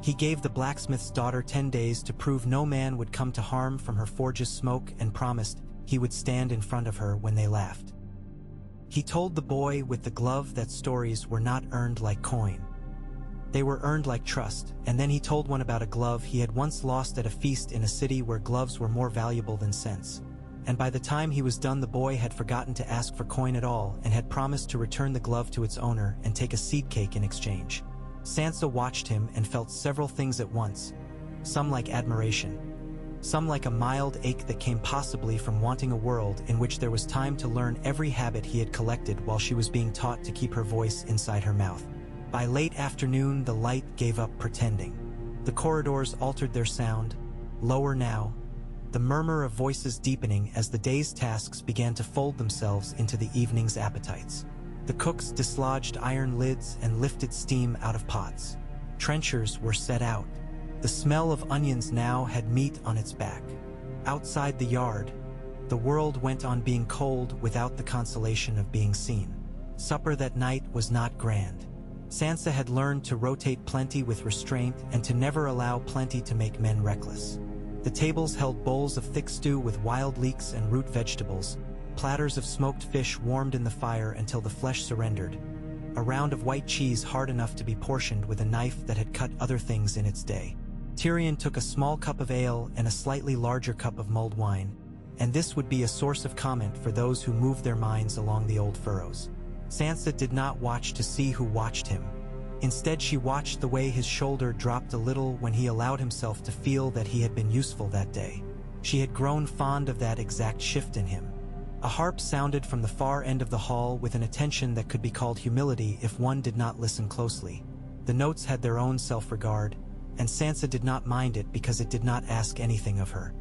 He gave the blacksmith's daughter 10 days to prove no man would come to harm from her forge's smoke and promised he would stand in front of her when they laughed. He told the boy with the glove that stories were not earned like coin. They were earned like trust, and then he told one about a glove he had once lost at a feast in a city where gloves were more valuable than sense. And by the time he was done, the boy had forgotten to ask for coin at all and had promised to return the glove to its owner and take a seed cake in exchange. Sansa watched him and felt several things at once, some like admiration, some like a mild ache that came possibly from wanting a world in which there was time to learn every habit he had collected while she was being taught to keep her voice inside her mouth. By late afternoon, the light gave up pretending. The corridors altered their sound, lower now, the murmur of voices deepening as the day's tasks began to fold themselves into the evening's appetites. The cooks dislodged iron lids and lifted steam out of pots. Trenchers were set out. The smell of onions now had meat on its back. Outside the yard, the world went on being cold without the consolation of being seen. Supper that night was not grand. Sansa had learned to rotate plenty with restraint and to never allow plenty to make men reckless. The tables held bowls of thick stew with wild leeks and root vegetables, platters of smoked fish warmed in the fire until the flesh surrendered, a round of white cheese hard enough to be portioned with a knife that had cut other things in its day. Tyrion took a small cup of ale and a slightly larger cup of mulled wine, and this would be a source of comment for those who moved their minds along the old furrows. Sansa did not watch to see who watched him. Instead, she watched the way his shoulder dropped a little when he allowed himself to feel that he had been useful that day. She had grown fond of that exact shift in him. A harp sounded from the far end of the hall with an attention that could be called humility if one did not listen closely. The notes had their own self-regard, and Sansa did not mind it because it did not ask anything of her.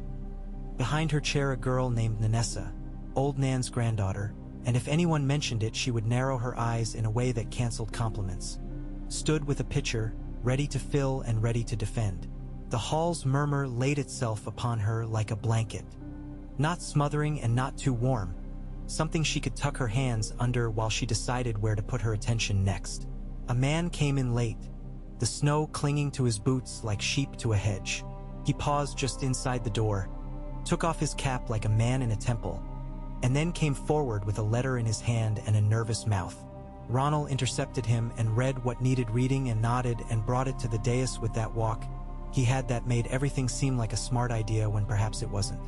Behind her chair, a girl named Nanessa, old Nan's granddaughter, and if anyone mentioned it, she would narrow her eyes in a way that canceled compliments, stood with a pitcher, ready to fill and ready to defend. The hall's murmur laid itself upon her like a blanket, not smothering and not too warm, something she could tuck her hands under while she decided where to put her attention next. A man came in late, the snow clinging to his boots like sheep to a hedge. He paused just inside the door, took off his cap like a man in a temple, and then came forward with a letter in his hand and a nervous mouth. Ronald intercepted him and read what needed reading and nodded and brought it to the dais with that walk he had that made everything seem like a smart idea when perhaps it wasn't.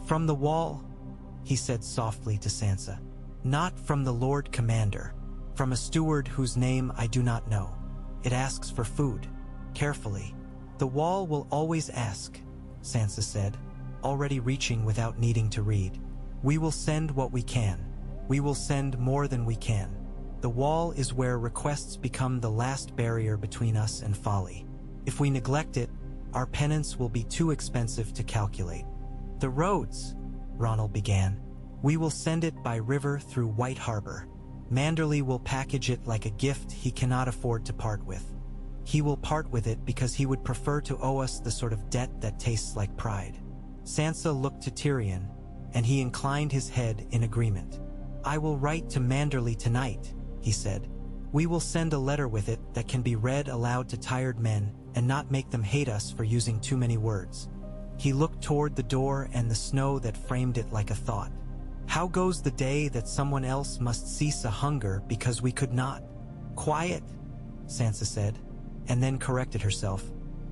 "From the wall," he said softly to Sansa. "Not from the Lord Commander. From a steward whose name I do not know. It asks for food. Carefully. The wall will always ask," Sansa said, already reaching without needing to read. "We will send what we can. We will send more than we can. The wall is where requests become the last barrier between us and folly. If we neglect it, our penance will be too expensive to calculate." "The roads," Ronald began. "We will send it by river through White Harbor. Manderley will package it like a gift he cannot afford to part with. He will part with it because he would prefer to owe us the sort of debt that tastes like pride." Sansa looked to Tyrion, and he inclined his head in agreement. "I will write to Manderley tonight," he said. "We will send a letter with it that can be read aloud to tired men and not make them hate us for using too many words." He looked toward the door and the snow that framed it like a thought. "How goes the day that someone else must cease a hunger because we could not?" "Quiet," Sansa said, and then corrected herself,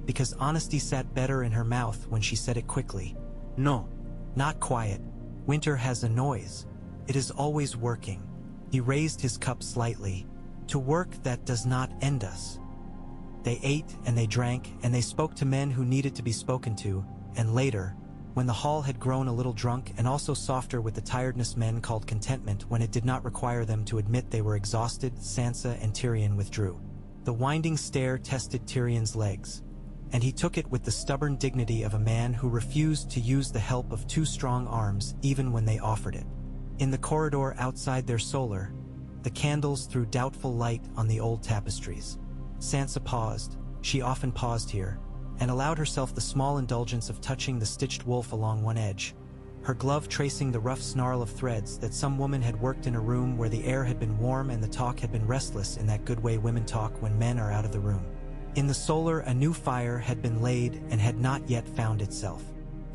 because honesty sat better in her mouth when she said it quickly. "No, not quiet. Winter has a noise. It is always working." He raised his cup slightly. "To work that does not end us." They ate and they drank and they spoke to men who needed to be spoken to, and later, when the hall had grown a little drunk and also softer with the tiredness men called contentment when it did not require them to admit they were exhausted, Sansa and Tyrion withdrew. The winding stair tested Tyrion's legs. and he took it with the stubborn dignity of a man who refused to use the help of two strong arms even when they offered it. In the corridor outside their solar, the candles threw doubtful light on the old tapestries. Sansa paused, she often paused here, and allowed herself the small indulgence of touching the stitched wolf along one edge, her glove tracing the rough snarl of threads that some woman had worked in a room where the air had been warm and the talk had been restless in that good way women talk when men are out of the room. In the solar, a new fire had been laid and had not yet found itself.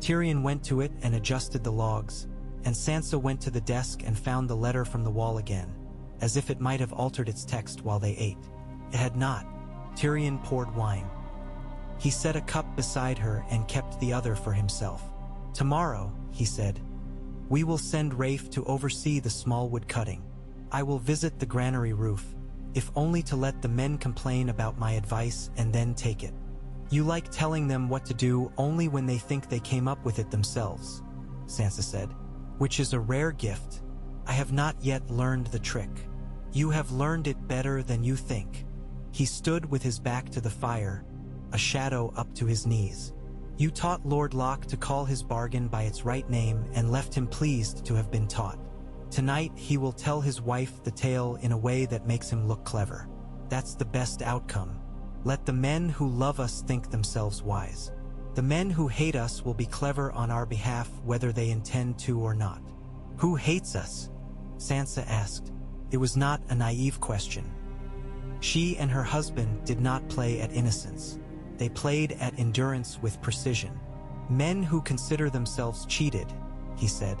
Tyrion went to it and adjusted the logs, and Sansa went to the desk and found the letter from the wall again, as if it might have altered its text while they ate. It had not. Tyrion poured wine. He set a cup beside her and kept the other for himself. "Tomorrow," he said, "we will send Rafe to oversee the small wood cutting. I will visit the granary roof, if only to let the men complain about my advice and then take it. You like telling them what to do only when they think they came up with it themselves," Sansa said, "which is a rare gift. I have not yet learned the trick. You have learned it better than you think." He stood with his back to the fire, a shadow up to his knees. "You taught Lord Locke to call his bargain by its right name and left him pleased to have been taught. Tonight he will tell his wife the tale in a way that makes him look clever. That's the best outcome. Let the men who love us think themselves wise. The men who hate us will be clever on our behalf whether they intend to or not." "Who hates us?" Sansa asked. It was not a naive question. She and her husband did not play at innocence. They played at endurance with precision. "Men who consider themselves cheated," he said.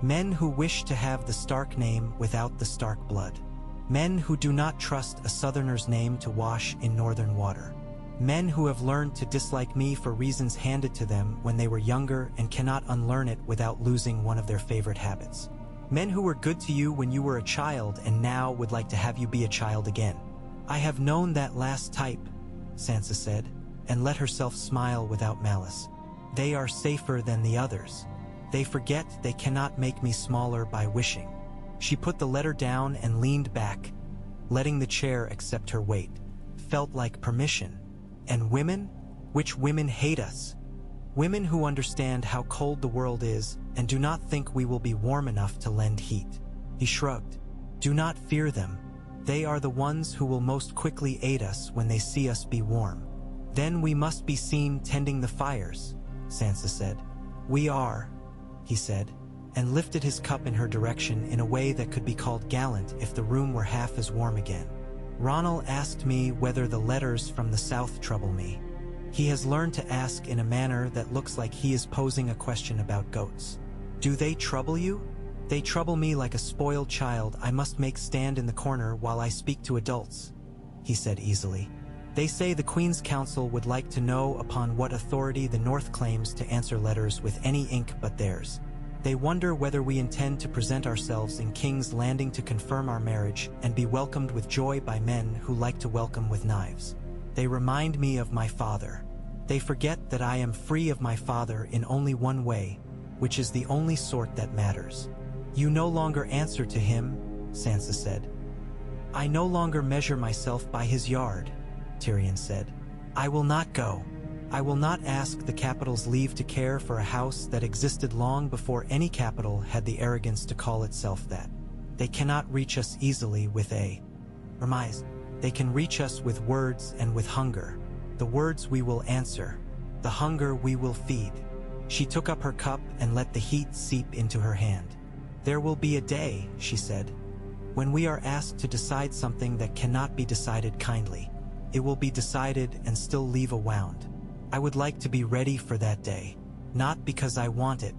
"Men who wish to have the Stark name without the Stark blood. Men who do not trust a Southerner's name to wash in northern water. Men who have learned to dislike me for reasons handed to them when they were younger and cannot unlearn it without losing one of their favorite habits. Men who were good to you when you were a child and now would like to have you be a child again." "I have known that last type," Sansa said, and let herself smile without malice. "They are safer than the others. They forget they cannot make me smaller by wishing." She put the letter down and leaned back, letting the chair accept her weight. Felt like permission. "And women? Which women hate us? Women who understand how cold the world is and do not think we will be warm enough to lend heat." He shrugged. "Do not fear them. They are the ones who will most quickly aid us when they see us be warm." "Then we must be seen tending the fires," Sansa said. "We are," he said, and lifted his cup in her direction in a way that could be called gallant if the room were half as warm again. "Ronald asked me whether the letters from the south trouble me. He has learned to ask in a manner that looks like he is posing a question about goats. Do they trouble you? They trouble me like a spoiled child I must make stand in the corner while I speak to adults," he said easily. "They say the Queen's Council would like to know upon what authority the North claims to answer letters with any ink but theirs. They wonder whether we intend to present ourselves in King's Landing to confirm our marriage and be welcomed with joy by men who like to welcome with knives. They remind me of my father. They forget that I am free of my father in only one way, which is the only sort that matters." "You no longer answer to him," Sansa said. "I no longer measure myself by his yard," Tyrion said. "I will not go. I will not ask the capital's leave to care for a house that existed long before any capital had the arrogance to call itself that. They cannot reach us easily with a remise. They can reach us with words and with hunger. The words we will answer. The hunger we will feed." She took up her cup and let the heat seep into her hand. "There will be a day," she said, "when we are asked to decide something that cannot be decided kindly. It will be decided and still leave a wound. I would like to be ready for that day, not because I want it,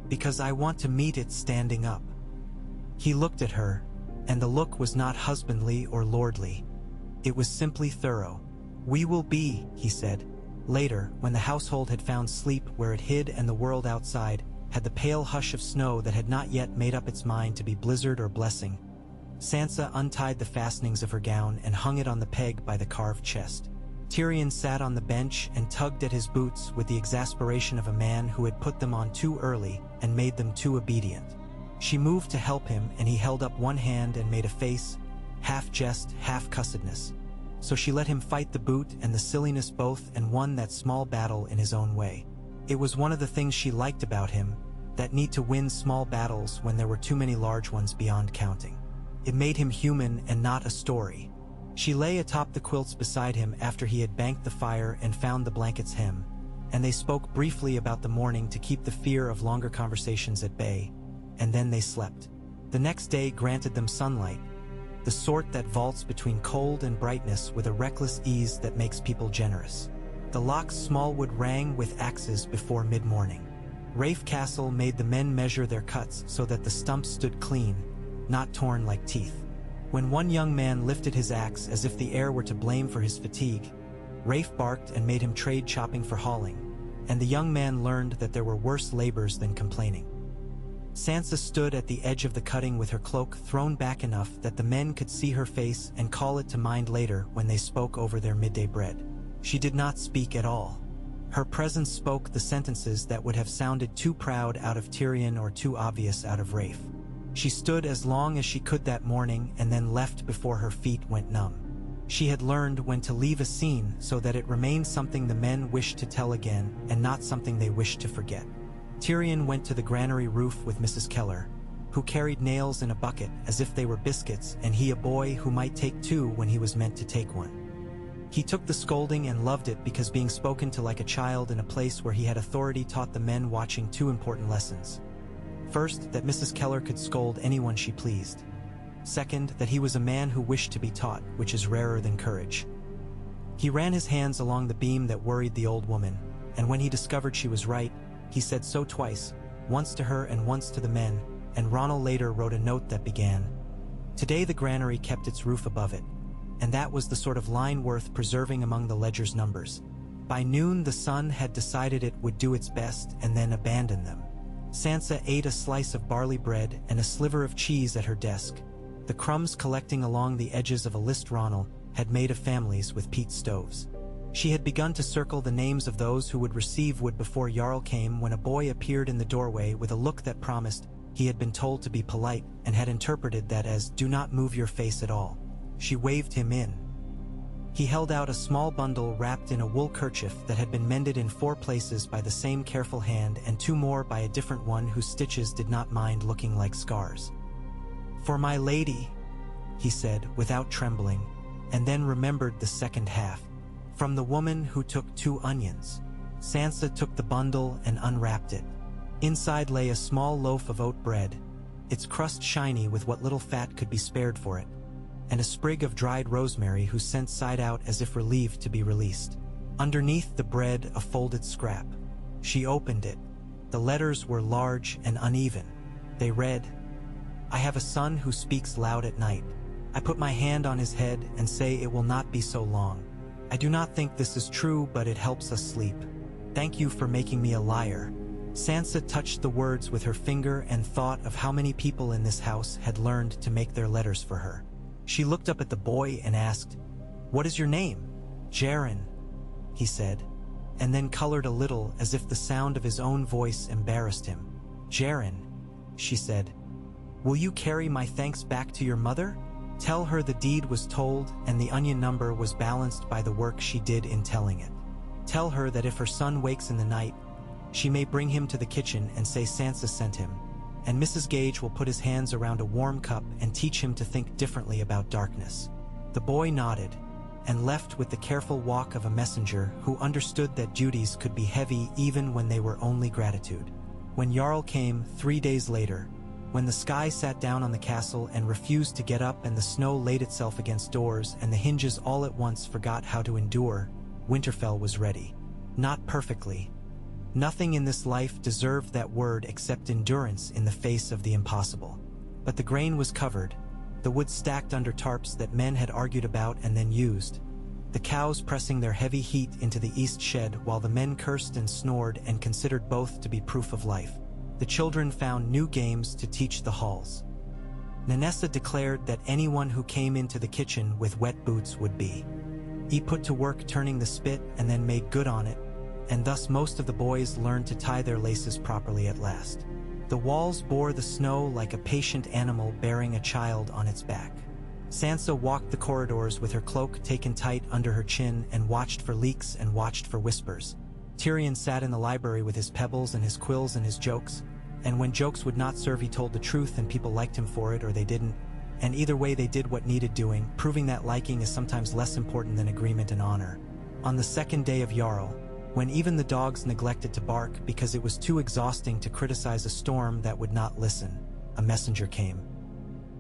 because I want to meet it standing up." He looked at her, and the look was not husbandly or lordly. It was simply thorough. "We will be," he said. Later, when the household had found sleep where it hid and the world outside had the pale hush of snow that had not yet made up its mind to be blizzard or blessing, Sansa untied the fastenings of her gown and hung it on the peg by the carved chest. Tyrion sat on the bench and tugged at his boots with the exasperation of a man who had put them on too early and made them too obedient. She moved to help him, and he held up one hand and made a face, half jest, half cussedness. so she let him fight the boot and the silliness both and won that small battle in his own way. It was one of the things she liked about him, that need to win small battles when there were too many large ones beyond counting. It made him human and not a story. She lay atop the quilts beside him after he had banked the fire and found the blanket's hem, and they spoke briefly about the morning to keep the fear of longer conversations at bay, and then they slept. The next day granted them sunlight, the sort that vaults between cold and brightness with a reckless ease that makes people generous. The lock's small wood rang with axes before mid-morning. Rafe Castle made the men measure their cuts so that the stumps stood clean, not torn like teeth. When one young man lifted his axe as if the air were to blame for his fatigue, Rafe barked and made him trade chopping for hauling, and the young man learned that there were worse labors than complaining. Sansa stood at the edge of the cutting with her cloak thrown back enough that the men could see her face and call it to mind later when they spoke over their midday bread. She did not speak at all. Her presence spoke the sentences that would have sounded too proud out of Tyrion or too obvious out of Rafe. She stood as long as she could that morning and then left before her feet went numb. She had learned when to leave a scene so that it remained something the men wished to tell again and not something they wished to forget. Tyrion went to the granary roof with Mrs. Keller, who carried nails in a bucket as if they were biscuits, and he a boy who might take two when he was meant to take one. He took the scolding and loved it because being spoken to like a child in a place where he had authority taught the men watching two important lessons. First, that Mrs. Keller could scold anyone she pleased. Second, that he was a man who wished to be taught, which is rarer than courage. He ran his hands along the beam that worried the old woman, and when he discovered she was right, he said so twice, once to her and once to the men, and Ronald later wrote a note that began, "Today the granary kept its roof above it," and that was the sort of line worth preserving among the ledger's numbers. By noon the sun had decided it would do its best and then abandon them. Sansa ate a slice of barley bread and a sliver of cheese at her desk, the crumbs collecting along the edges of a list Ronald had made of families with peat stoves. She had begun to circle the names of those who would receive wood before Jarl came when a boy appeared in the doorway with a look that promised he had been told to be polite and had interpreted that as "do not move your face at all." She waved him in. He held out a small bundle wrapped in a wool kerchief that had been mended in 4 places by the same careful hand and 2 more by a different one whose stitches did not mind looking like scars. "For my lady," he said without trembling, and then remembered the second half. "From the woman who took 2 onions." Sansa took the bundle and unwrapped it. Inside lay a small loaf of oat bread, its crust shiny with what little fat could be spared for it, and a sprig of dried rosemary whose scent sighed out as if relieved to be released. Underneath the bread a folded scrap. She opened it. The letters were large and uneven. They read, "I have a son who speaks loud at night. I put my hand on his head and say it will not be so long. I do not think this is true, but it helps us sleep. Thank you for making me a liar." Sansa touched the words with her finger and thought of how many people in this house had learned to make their letters for her. She looked up at the boy and asked, "What is your name?" "Jaren," he said, and then colored a little as if the sound of his own voice embarrassed him. "Jaren," she said, "will you carry my thanks back to your mother? Tell her the deed was told and the onion number was balanced by the work she did in telling it. Tell her that if her son wakes in the night, she may bring him to the kitchen and say Sansa sent him, and Mrs. Gage will put his hands around a warm cup and teach him to think differently about darkness." The boy nodded and left with the careful walk of a messenger who understood that duties could be heavy even when they were only gratitude. When Jarl came 3 days later, when the sky sat down on the castle and refused to get up and the snow laid itself against doors and the hinges all at once forgot how to endure, Winterfell was ready. Not perfectly. Nothing in this life deserved that word except endurance in the face of the impossible. But the grain was covered, the wood stacked under tarps that men had argued about and then used, the cows pressing their heavy heat into the east shed while the men cursed and snored and considered both to be proof of life. The children found new games to teach the halls. Nanessa declared that anyone who came into the kitchen with wet boots would be put to work turning the spit and then made good on it, and thus most of the boys learned to tie their laces properly at last. The walls bore the snow like a patient animal bearing a child on its back. Sansa walked the corridors with her cloak taken tight under her chin and watched for leaks and watched for whispers. Tyrion sat in the library with his pebbles and his quills and his jokes, and when jokes would not serve he told the truth and people liked him for it or they didn't, and either way they did what needed doing, proving that liking is sometimes less important than agreement and honor. On the second day of Jarl, when even the dogs neglected to bark because it was too exhausting to criticize a storm that would not listen, a messenger came.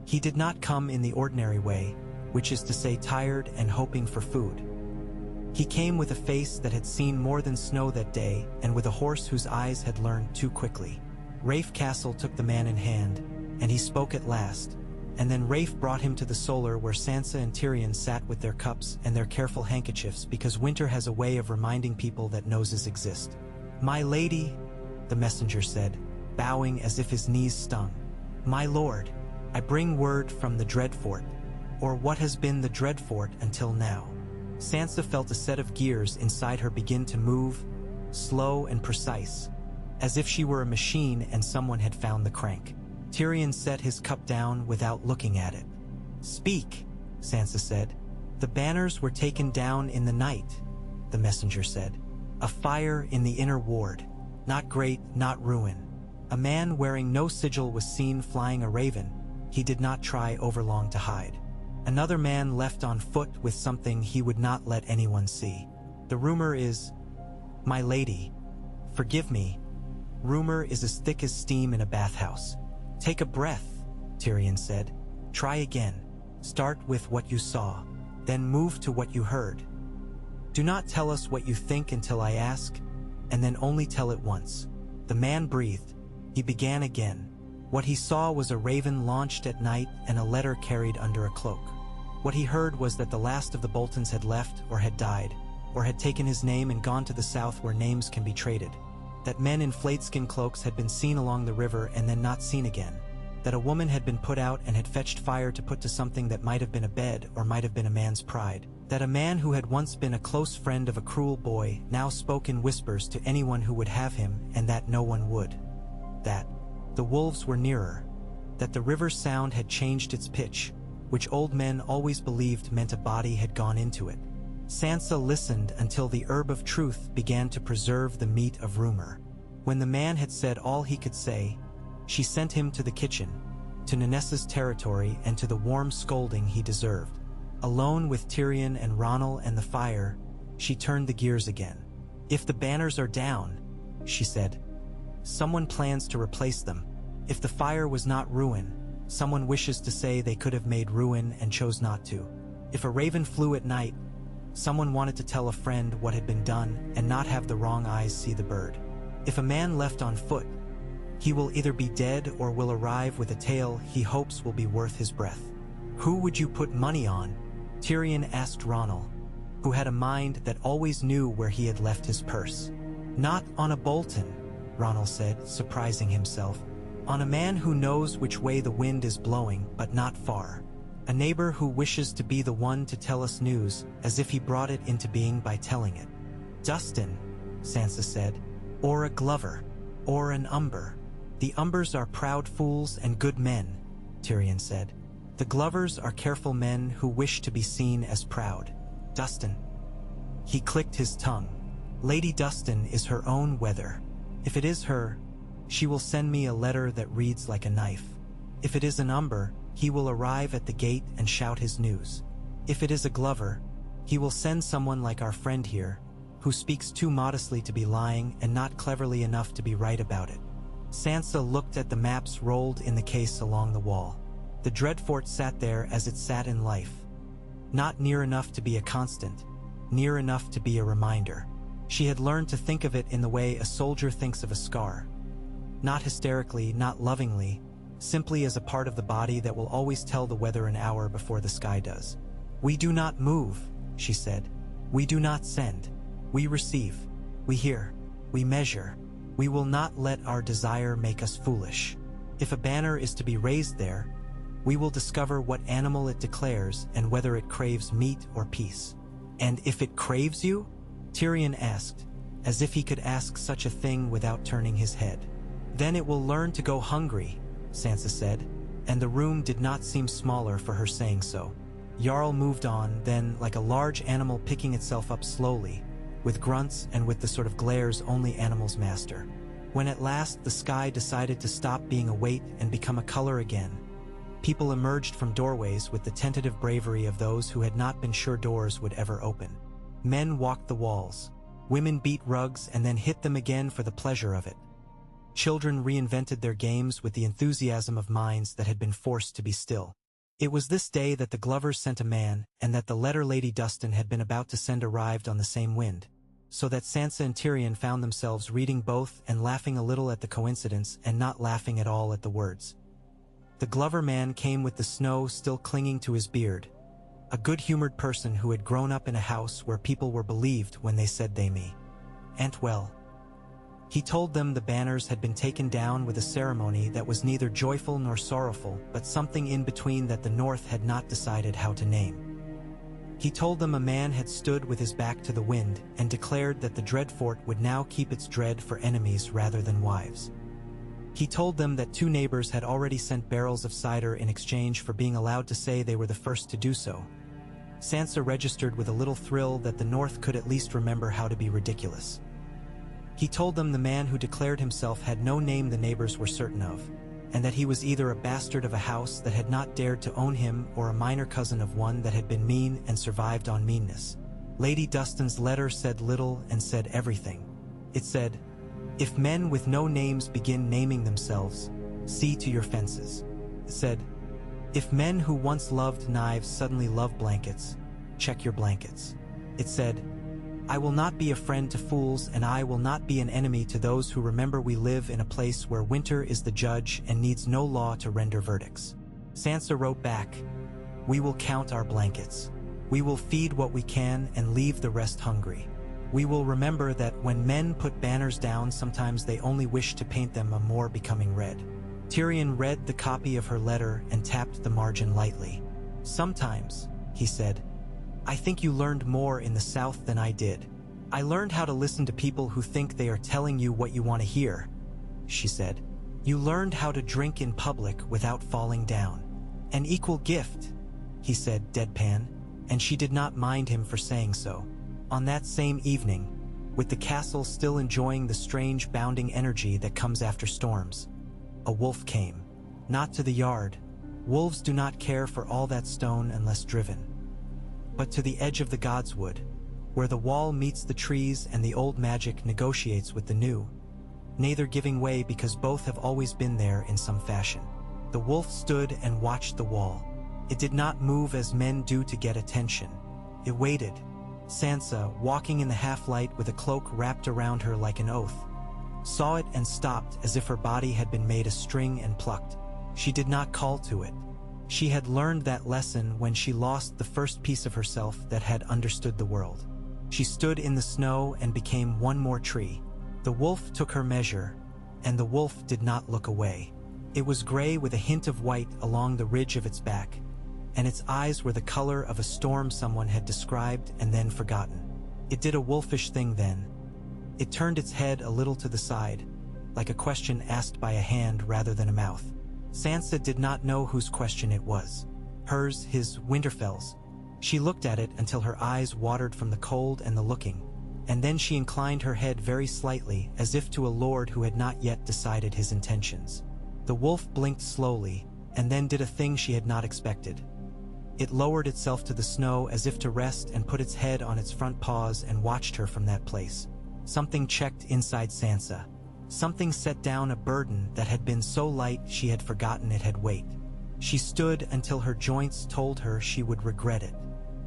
He did not come in the ordinary way, which is to say tired and hoping for food. He came with a face that had seen more than snow that day and with a horse whose eyes had learned too quickly. Rafe Castle took the man in hand, and he spoke at last, and then Rafe brought him to the solar where Sansa and Tyrion sat with their cups and their careful handkerchiefs because winter has a way of reminding people that noses exist. "My lady," the messenger said, bowing as if his knees stung. "My lord, I bring word from the Dreadfort, or what has been the Dreadfort until now." Sansa felt a set of gears inside her begin to move, slow and precise, as if she were a machine and someone had found the crank. Tyrion set his cup down without looking at it. "Speak," Sansa said. "The banners were taken down in the night," the messenger said. "A fire in the inner ward. Not great, not ruin. A man wearing no sigil was seen flying a raven. He did not try overlong to hide. Another man left on foot with something he would not let anyone see. The rumor is, my lady, forgive me, rumor is as thick as steam in a bathhouse." "Take a breath," Tyrion said. "Try again. Start with what you saw, then move to what you heard. Do not tell us what you think until I ask, and then only tell it once." The man breathed. He began again. What he saw was a raven launched at night and a letter carried under a cloak. What he heard was that the last of the Boltons had left or had died, or had taken his name and gone to the south where names can be traded. That men in flayed-skin cloaks had been seen along the river and then not seen again. That a woman had been put out and had fetched fire to put to something that might have been a bed or might have been a man's pride. That a man who had once been a close friend of a cruel boy now spoke in whispers to anyone who would have him and that no one would. That the wolves were nearer. That the river's sound had changed its pitch, which old men always believed meant a body had gone into it. Sansa listened until the herb of truth began to preserve the meat of rumor. When the man had said all he could say, she sent him to the kitchen, to Nynessa's territory and to the warm scolding he deserved. Alone with Tyrion and Ronal and the fire, she turned the gears again. "If the banners are down," she said, "someone plans to replace them. If the fire was not ruin, someone wishes to say they could have made ruin and chose not to. If a raven flew at night, someone wanted to tell a friend what had been done and not have the wrong eyes see the bird. If a man left on foot, he will either be dead or will arrive with a tale he hopes will be worth his breath." "Who would you put money on?" Tyrion asked Ronal, who had a mind that always knew where he had left his purse. "Not on a Bolton," Ronal said, surprising himself. "On a man who knows which way the wind is blowing, but not far. A neighbor who wishes to be the one to tell us news, as if he brought it into being by telling it." "Dustin," Sansa said, "or a Glover, or an Umber." "The Umbers are proud fools and good men," Tyrion said. "The Glovers are careful men who wish to be seen as proud. Dustin." He clicked his tongue. "Lady Dustin is her own weather. If it is her, she will send me a letter that reads like a knife. If it is an Umber, he will arrive at the gate and shout his news. If it is a Glover, he will send someone like our friend here, who speaks too modestly to be lying and not cleverly enough to be right about it." Sansa looked at the maps rolled in the case along the wall. The Dreadfort sat there as it sat in life. Not near enough to be a constant, near enough to be a reminder. She had learned to think of it in the way a soldier thinks of a scar. Not hysterically, not lovingly, simply as a part of the body that will always tell the weather an hour before the sky does. "We do not move," she said. "We do not send. We receive. We hear. We measure. We will not let our desire make us foolish. If a banner is to be raised there, we will discover what animal it declares and whether it craves meat or peace." "And if it craves you?" Tyrion asked, as if he could ask such a thing without turning his head. "Then it will learn to go hungry," Sansa said, and the room did not seem smaller for her saying so. Jarl moved on, then, like a large animal picking itself up slowly, with grunts and with the sort of glares only animals master. When at last the sky decided to stop being a weight and become a color again, people emerged from doorways with the tentative bravery of those who had not been sure doors would ever open. Men walked the walls. Women beat rugs and then hit them again for the pleasure of it. Children reinvented their games with the enthusiasm of minds that had been forced to be still. It was this day that the Glovers sent a man, and that the letter Lady Dustin had been about to send arrived on the same wind, so that Sansa and Tyrion found themselves reading both and laughing a little at the coincidence and not laughing at all at the words. The Glover man came with the snow still clinging to his beard, a good-humored person who had grown up in a house where people were believed when they said they me. "An't well." He told them the banners had been taken down with a ceremony that was neither joyful nor sorrowful, but something in between that the North had not decided how to name. He told them a man had stood with his back to the wind and declared that the Dreadfort would now keep its dread for enemies rather than wives. He told them that 2 neighbors had already sent barrels of cider in exchange for being allowed to say they were the first to do so. Sansa registered with a little thrill that the North could at least remember how to be ridiculous. He told them the man who declared himself had no name the neighbors were certain of, and that he was either a bastard of a house that had not dared to own him or a minor cousin of one that had been mean and survived on meanness. Lady Dustin's letter said little and said everything. It said, "If men with no names begin naming themselves, see to your fences." It said, "If men who once loved knives suddenly love blankets, check your blankets." It said, "I will not be a friend to fools, and I will not be an enemy to those who remember we live in a place where winter is the judge and needs no law to render verdicts." Sansa wrote back, "We will count our blankets. We will feed what we can and leave the rest hungry. We will remember that when men put banners down, sometimes they only wish to paint them a more becoming red." Tyrion read the copy of her letter and tapped the margin lightly. "Sometimes," he said, "I think you learned more in the South than I did. I learned how to listen to people who think they are telling you what you want to hear," she said. "You learned how to drink in public without falling down. An equal gift," he said, deadpan, and she did not mind him for saying so. On that same evening, with the castle still enjoying the strange bounding energy that comes after storms, a wolf came. Not to the yard. Wolves do not care for all that stone unless driven. But to the edge of the godswood, where the wall meets the trees and the old magic negotiates with the new, neither giving way because both have always been there in some fashion. The wolf stood and watched the wall. It did not move as men do to get attention. It waited. Sansa, walking in the half-light with a cloak wrapped around her like an oath, saw it and stopped as if her body had been made a string and plucked. She did not call to it. She had learned that lesson when she lost the first piece of herself that had understood the world. She stood in the snow and became one more tree. The wolf took her measure, and the wolf did not look away. It was gray with a hint of white along the ridge of its back, and its eyes were the color of a storm someone had described and then forgotten. It did a wolfish thing then. It turned its head a little to the side, like a question asked by a hand rather than a mouth. Sansa did not know whose question it was. Hers, his, Winterfell's. She looked at it until her eyes watered from the cold and the looking, and then she inclined her head very slightly as if to a lord who had not yet decided his intentions. The wolf blinked slowly, and then did a thing she had not expected. It lowered itself to the snow as if to rest and put its head on its front paws and watched her from that place. Something checked inside Sansa. Something set down a burden that had been so light she had forgotten it had weight. She stood until her joints told her she would regret it.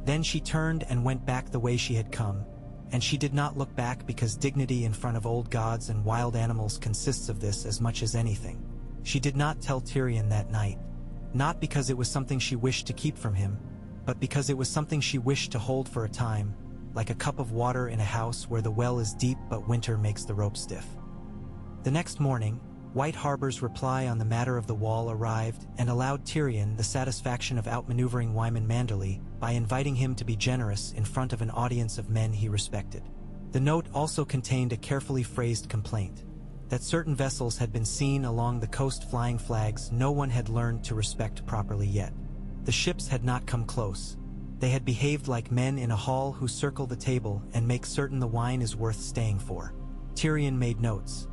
Then she turned and went back the way she had come, and she did not look back because dignity in front of old gods and wild animals consists of this as much as anything. She did not tell Tyrion that night, not because it was something she wished to keep from him, but because it was something she wished to hold for a time, like a cup of water in a house where the well is deep but winter makes the rope stiff. The next morning, White Harbor's reply on the matter of the wall arrived and allowed Tyrion the satisfaction of outmaneuvering Wyman Manderly by inviting him to be generous in front of an audience of men he respected. The note also contained a carefully phrased complaint that certain vessels had been seen along the coast flying flags no one had learned to respect properly yet. The ships had not come close. They had behaved like men in a hall who circle the table and make certain the wine is worth staying for. Tyrion made notes.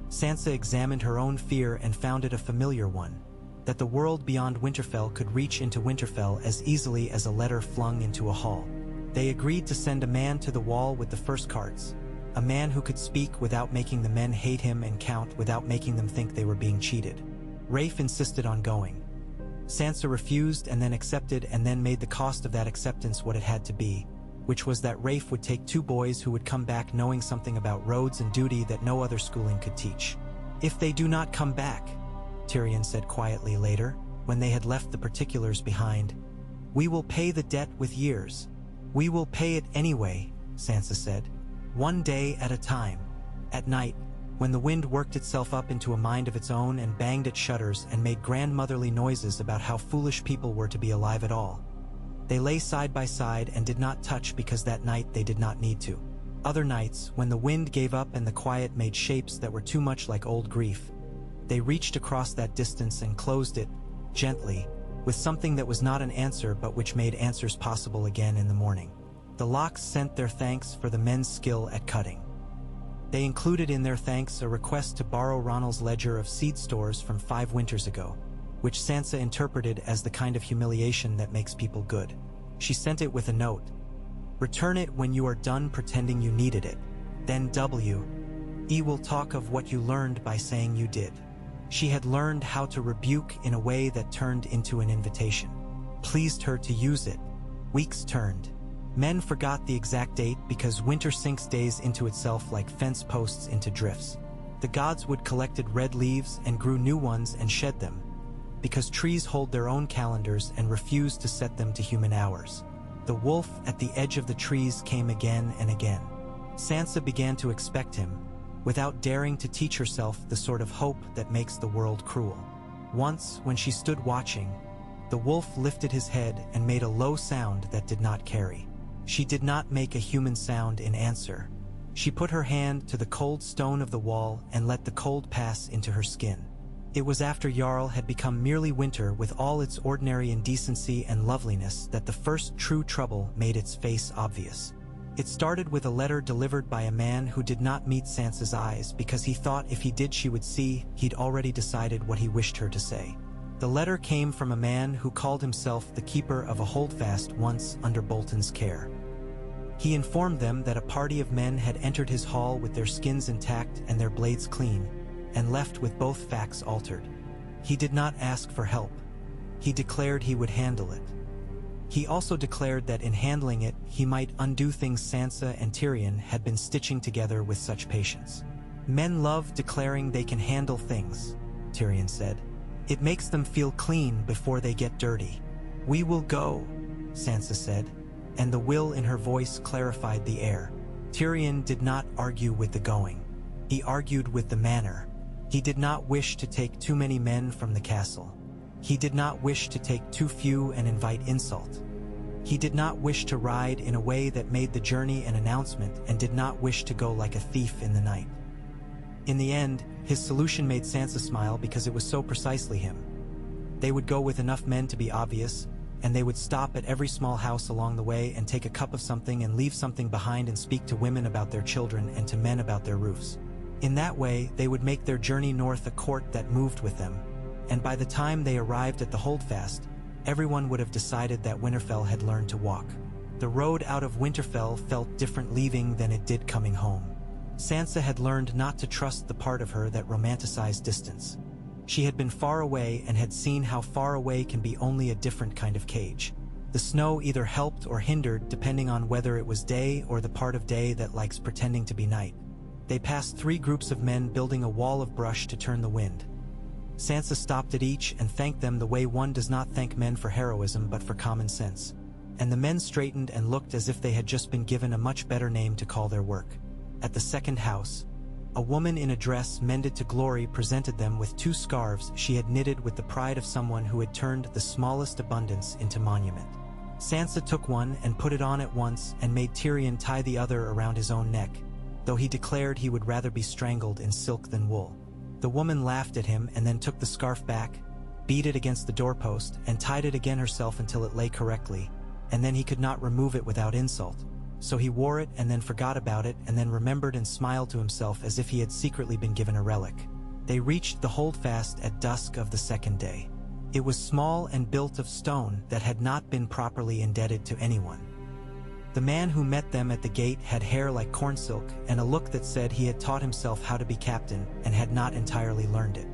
Sansa examined her own fear and found it a familiar one, that the world beyond Winterfell could reach into Winterfell as easily as a letter flung into a hall. They agreed to send a man to the wall with the first cards, a man who could speak without making the men hate him and count without making them think they were being cheated. Rafe insisted on going. Sansa refused and then accepted and then made the cost of that acceptance what it had to be, which was that Rafe would take 2 boys who would come back knowing something about roads and duty that no other schooling could teach. "If they do not come back," Tyrion said quietly later, when they had left the particulars behind, "we will pay the debt with years." "We will pay it anyway," Sansa said. "One day at a time." At night, when the wind worked itself up into a mind of its own and banged its shutters and made grandmotherly noises about how foolish people were to be alive at all, they lay side by side and did not touch because that night they did not need to. Other nights, when the wind gave up and the quiet made shapes that were too much like old grief, they reached across that distance and closed it, gently, with something that was not an answer but which made answers possible again in the morning. The Locks sent their thanks for the men's skill at cutting. They included in their thanks a request to borrow Ronald's ledger of seed stores from 5 winters ago, which Sansa interpreted as the kind of humiliation that makes people good. She sent it with a note. "Return it when you are done pretending you needed it. Then W.E. will talk of what you learned by saying you did." She had learned how to rebuke in a way that turned into an invitation. Pleased her to use it. Weeks turned. Men forgot the exact date because winter sinks days into itself like fence posts into drifts. The gods would collected red leaves and grew new ones and shed them, because trees hold their own calendars and refuse to set them to human hours. The wolf at the edge of the trees came again and again. Sansa began to expect him, without daring to teach herself the sort of hope that makes the world cruel. Once, when she stood watching, the wolf lifted his head and made a low sound that did not carry. She did not make a human sound in answer. She put her hand to the cold stone of the wall and let the cold pass into her skin. It was after Jarl had become merely winter with all its ordinary indecency and loveliness that the first true trouble made its face obvious. It started with a letter delivered by a man who did not meet Sansa's eyes because he thought if he did she would see he'd already decided what he wished her to say. The letter came from a man who called himself the keeper of a holdfast once under Bolton's care. He informed them that a party of men had entered his hall with their skins intact and their blades clean, and left with both facts altered. He did not ask for help. He declared he would handle it. He also declared that in handling it, he might undo things Sansa and Tyrion had been stitching together with such patience. "Men love declaring they can handle things," Tyrion said. "It makes them feel clean before they get dirty." "We will go," Sansa said, and the will in her voice clarified the air. Tyrion did not argue with the going. He argued with the manner. He did not wish to take too many men from the castle. He did not wish to take too few and invite insult. He did not wish to ride in a way that made the journey an announcement and did not wish to go like a thief in the night. In the end, his solution made Sansa smile because it was so precisely him. They would go with enough men to be obvious, and they would stop at every small house along the way and take a cup of something and leave something behind and speak to women about their children and to men about their roofs. In that way, they would make their journey north a court that moved with them, and by the time they arrived at the holdfast, everyone would have decided that Winterfell had learned to walk. The road out of Winterfell felt different leaving than it did coming home. Sansa had learned not to trust the part of her that romanticized distance. She had been far away and had seen how far away can be only a different kind of cage. The snow either helped or hindered depending on whether it was day or the part of day that likes pretending to be night. They passed 3 groups of men building a wall of brush to turn the wind. Sansa stopped at each and thanked them the way one does not thank men for heroism but for common sense. And the men straightened and looked as if they had just been given a much better name to call their work. At the second house, a woman in a dress mended to glory presented them with 2 scarves she had knitted with the pride of someone who had turned the smallest abundance into monument. Sansa took one and put it on at once and made Tyrion tie the other around his own neck, though he declared he would rather be strangled in silk than wool. The woman laughed at him and then took the scarf back, beat it against the doorpost, and tied it again herself until it lay correctly, and then he could not remove it without insult. So he wore it and then forgot about it and then remembered and smiled to himself as if he had secretly been given a relic. They reached the holdfast at dusk of the second day. It was small and built of stone that had not been properly indebted to anyone. The man who met them at the gate had hair like cornsilk and a look that said he had taught himself how to be captain and had not entirely learned it.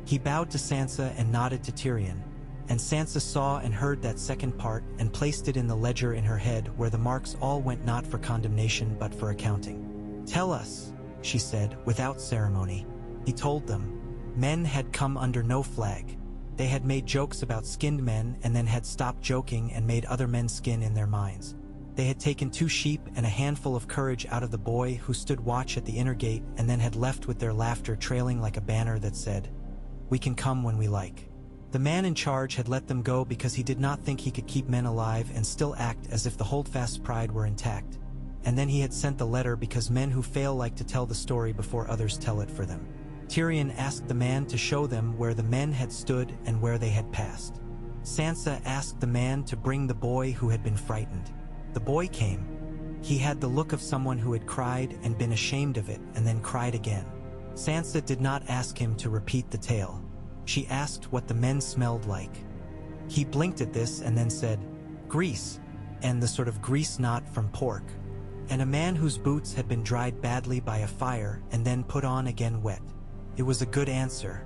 He bowed to Sansa and nodded to Tyrion, and Sansa saw and heard that second part and placed it in the ledger in her head where the marks all went not for condemnation but for accounting. "Tell us," she said, without ceremony. He told them. Men had come under no flag. They had made jokes about skinned men and then had stopped joking and made other men skin in their minds. They had taken 2 sheep and a handful of courage out of the boy who stood watch at the inner gate and then had left with their laughter trailing like a banner that said, "We can come when we like." The man in charge had let them go because he did not think he could keep men alive and still act as if the holdfast's pride were intact. And then he had sent the letter because men who fail like to tell the story before others tell it for them. Tyrion asked the man to show them where the men had stood and where they had passed. Sansa asked the man to bring the boy who had been frightened. The boy came. He had the look of someone who had cried and been ashamed of it and then cried again. Sansa did not ask him to repeat the tale. She asked what the men smelled like. He blinked at this and then said, "Grease, and the sort of grease not from pork, and a man whose boots had been dried badly by a fire and then put on again wet." It was a good answer.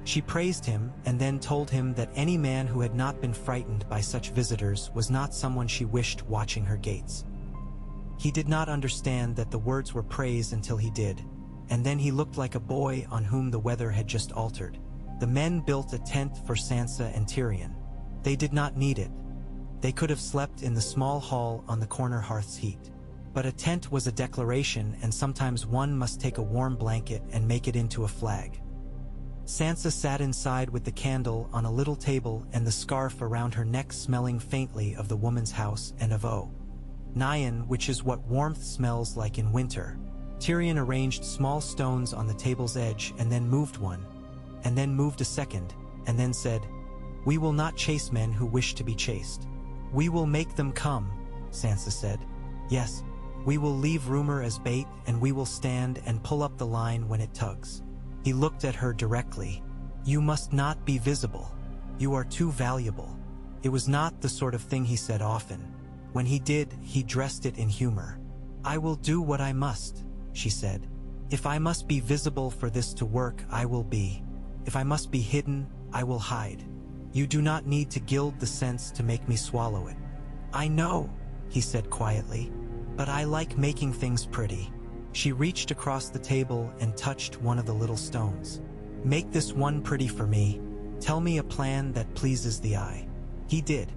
She praised him and then told him that any man who had not been frightened by such visitors was not someone she wished watching her gates. He did not understand that the words were praise until he did, and then he looked like a boy on whom the weather had just altered. The men built a tent for Sansa and Tyrion. They did not need it. They could have slept in the small hall on the corner hearth's heat. But a tent was a declaration, and sometimes one must take a warm blanket and make it into a flag. Sansa sat inside with the candle on a little table and the scarf around her neck, smelling faintly of the woman's house and of Nyan, which is what warmth smells like in winter. Tyrion arranged small stones on the table's edge and then moved one, and then moved a second, and then said, "We will not chase men who wish to be chased. We will make them come," Sansa said. "Yes, we will leave rumor as bait and we will stand and pull up the line when it tugs." He looked at her directly. "You must not be visible. You are too valuable." It was not the sort of thing he said often. When he did, he dressed it in humor. "I will do what I must," she said. "If I must be visible for this to work, I will be. If I must be hidden, I will hide. You do not need to gild the sense to make me swallow it." "I know," he said quietly, "but I like making things pretty." She reached across the table and touched one of the little stones. "Make this one pretty for me. Tell me a plan that pleases the eye." He did.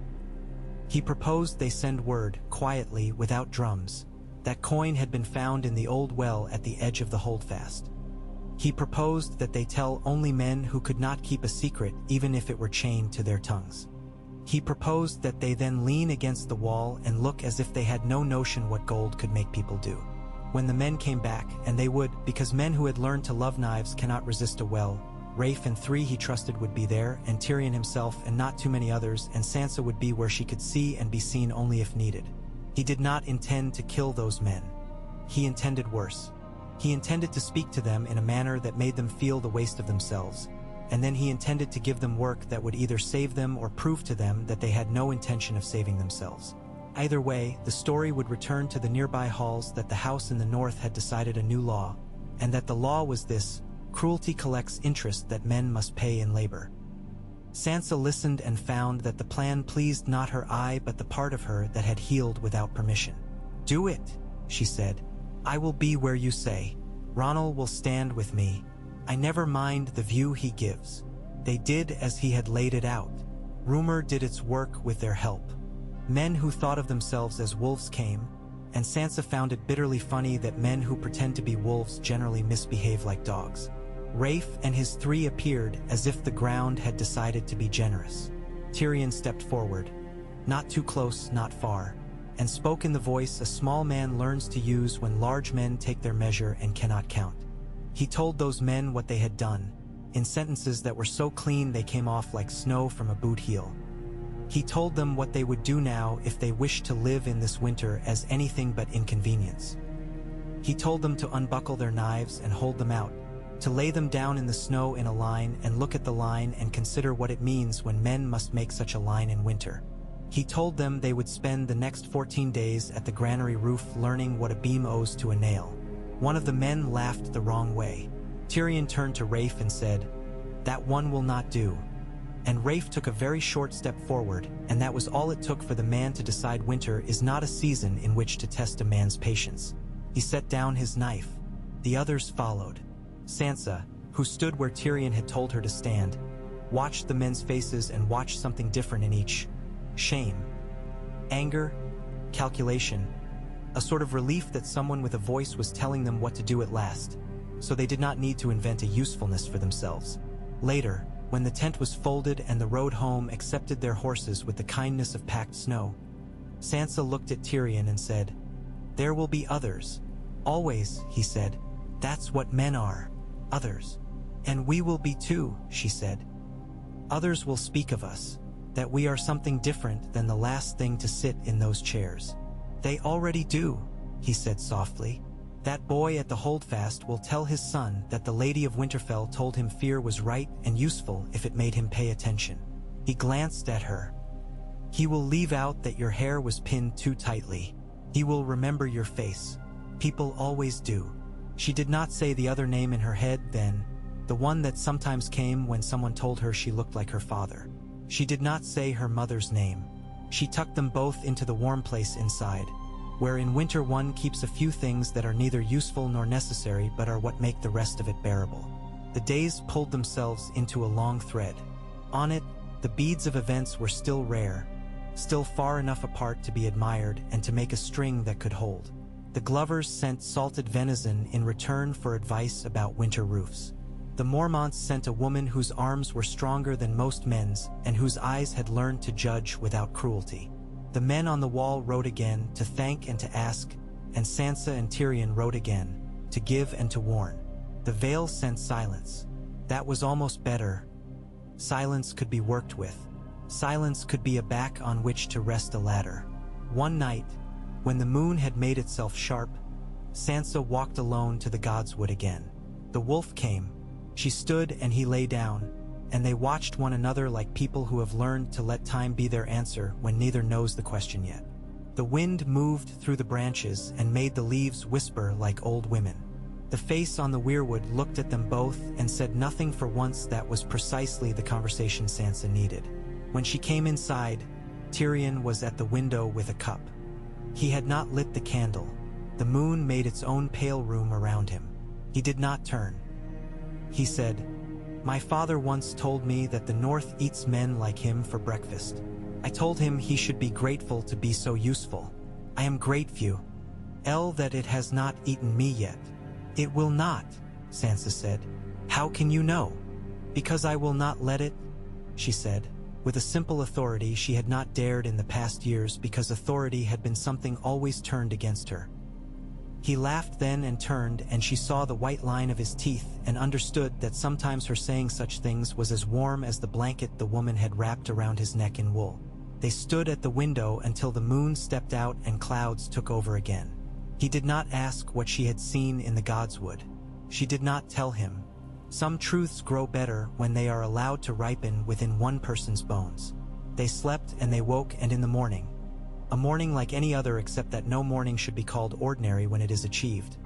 He proposed they send word, quietly, without drums, that coin had been found in the old well at the edge of the holdfast. He proposed that they tell only men who could not keep a secret even if it were chained to their tongues. He proposed that they then lean against the wall and look as if they had no notion what gold could make people do. When the men came back, and they would, because men who had learned to love knives cannot resist a well, Rafe and 3 he trusted would be there, and Tyrion himself and not too many others, and Sansa would be where she could see and be seen only if needed. He did not intend to kill those men. He intended worse. He intended to speak to them in a manner that made them feel the waste of themselves, and then he intended to give them work that would either save them or prove to them that they had no intention of saving themselves. Either way, the story would return to the nearby halls that the house in the north had decided a new law, and that the law was this: cruelty collects interest that men must pay in labor. Sansa listened and found that the plan pleased not her eye but the part of her that had healed without permission. "Do it," she said. "I will be where you say. Ronald will stand with me. I never mind the view he gives." They did as he had laid it out. Rumor did its work with their help. Men who thought of themselves as wolves came, and Sansa found it bitterly funny that men who pretend to be wolves generally misbehave like dogs. Rafe and his 3 appeared as if the ground had decided to be generous. Tyrion stepped forward, not too close, not far, and spoke in the voice a small man learns to use when large men take their measure and cannot count. He told those men what they had done, in sentences that were so clean they came off like snow from a boot heel. He told them what they would do now if they wished to live in this winter as anything but inconvenience. He told them to unbuckle their knives and hold them out, to lay them down in the snow in a line and look at the line and consider what it means when men must make such a line in winter. He told them they would spend the next 14 days at the granary roof learning what a beam owes to a nail. One of the men laughed the wrong way. Tyrion turned to Rafe and said, "That one will not do." And Rafe took a very short step forward, and that was all it took for the man to decide winter is not a season in which to test a man's patience. He set down his knife. The others followed. Sansa, who stood where Tyrion had told her to stand, watched the men's faces and watched something different in each. Shame, anger, calculation, a sort of relief that someone with a voice was telling them what to do at last, so they did not need to invent a usefulness for themselves. Later, when the tent was folded and the road home accepted their horses with the kindness of packed snow, Sansa looked at Tyrion and said, "There will be others." "Always," he said. "That's what men are, others. And we will be too," she said. "Others will speak of us, that we are something different than the last thing to sit in those chairs." "They already do," he said softly. "That boy at the holdfast will tell his son that the Lady of Winterfell told him fear was right and useful if it made him pay attention." He glanced at her. "He will leave out that your hair was pinned too tightly. He will remember your face. People always do." She did not say the other name in her head then, the one that sometimes came when someone told her she looked like her father. She did not say her mother's name. She tucked them both into the warm place inside, where in winter one keeps a few things that are neither useful nor necessary but are what make the rest of it bearable. The days pulled themselves into a long thread. On it, the beads of events were still rare, still far enough apart to be admired and to make a string that could hold. The Glovers sent salted venison in return for advice about winter roofs. The Mormonts sent a woman whose arms were stronger than most men's and whose eyes had learned to judge without cruelty. The men on the wall wrote again, to thank and to ask, and Sansa and Tyrion wrote again, to give and to warn. The Vale sent silence. That was almost better. Silence could be worked with. Silence could be a back on which to rest a ladder. One night, when the moon had made itself sharp, Sansa walked alone to the Godswood again. The wolf came. She stood and he lay down, and they watched one another like people who have learned to let time be their answer when neither knows the question yet. The wind moved through the branches and made the leaves whisper like old women. The face on the weirwood looked at them both and said nothing for once. That was precisely the conversation Sansa needed. When she came inside, Tyrion was at the window with a cup. He had not lit the candle. The moon made its own pale room around him. He did not turn. He said, "My father once told me that the North eats men like him for breakfast. I told him he should be grateful to be so useful. I am grateful, that it has not eaten me yet." "It will not," Sansa said. "How can you know?" "Because I will not let it," she said, with a simple authority she had not dared in the past years because authority had been something always turned against her. He laughed then and turned, and she saw the white line of his teeth and understood that sometimes her saying such things was as warm as the blanket the woman had wrapped around his neck in wool. They stood at the window until the moon stepped out and clouds took over again. He did not ask what she had seen in the Godswood. She did not tell him. Some truths grow better when they are allowed to ripen within one person's bones. They slept and they woke, and in the morning, a morning like any other except that no morning should be called ordinary when it is achieved,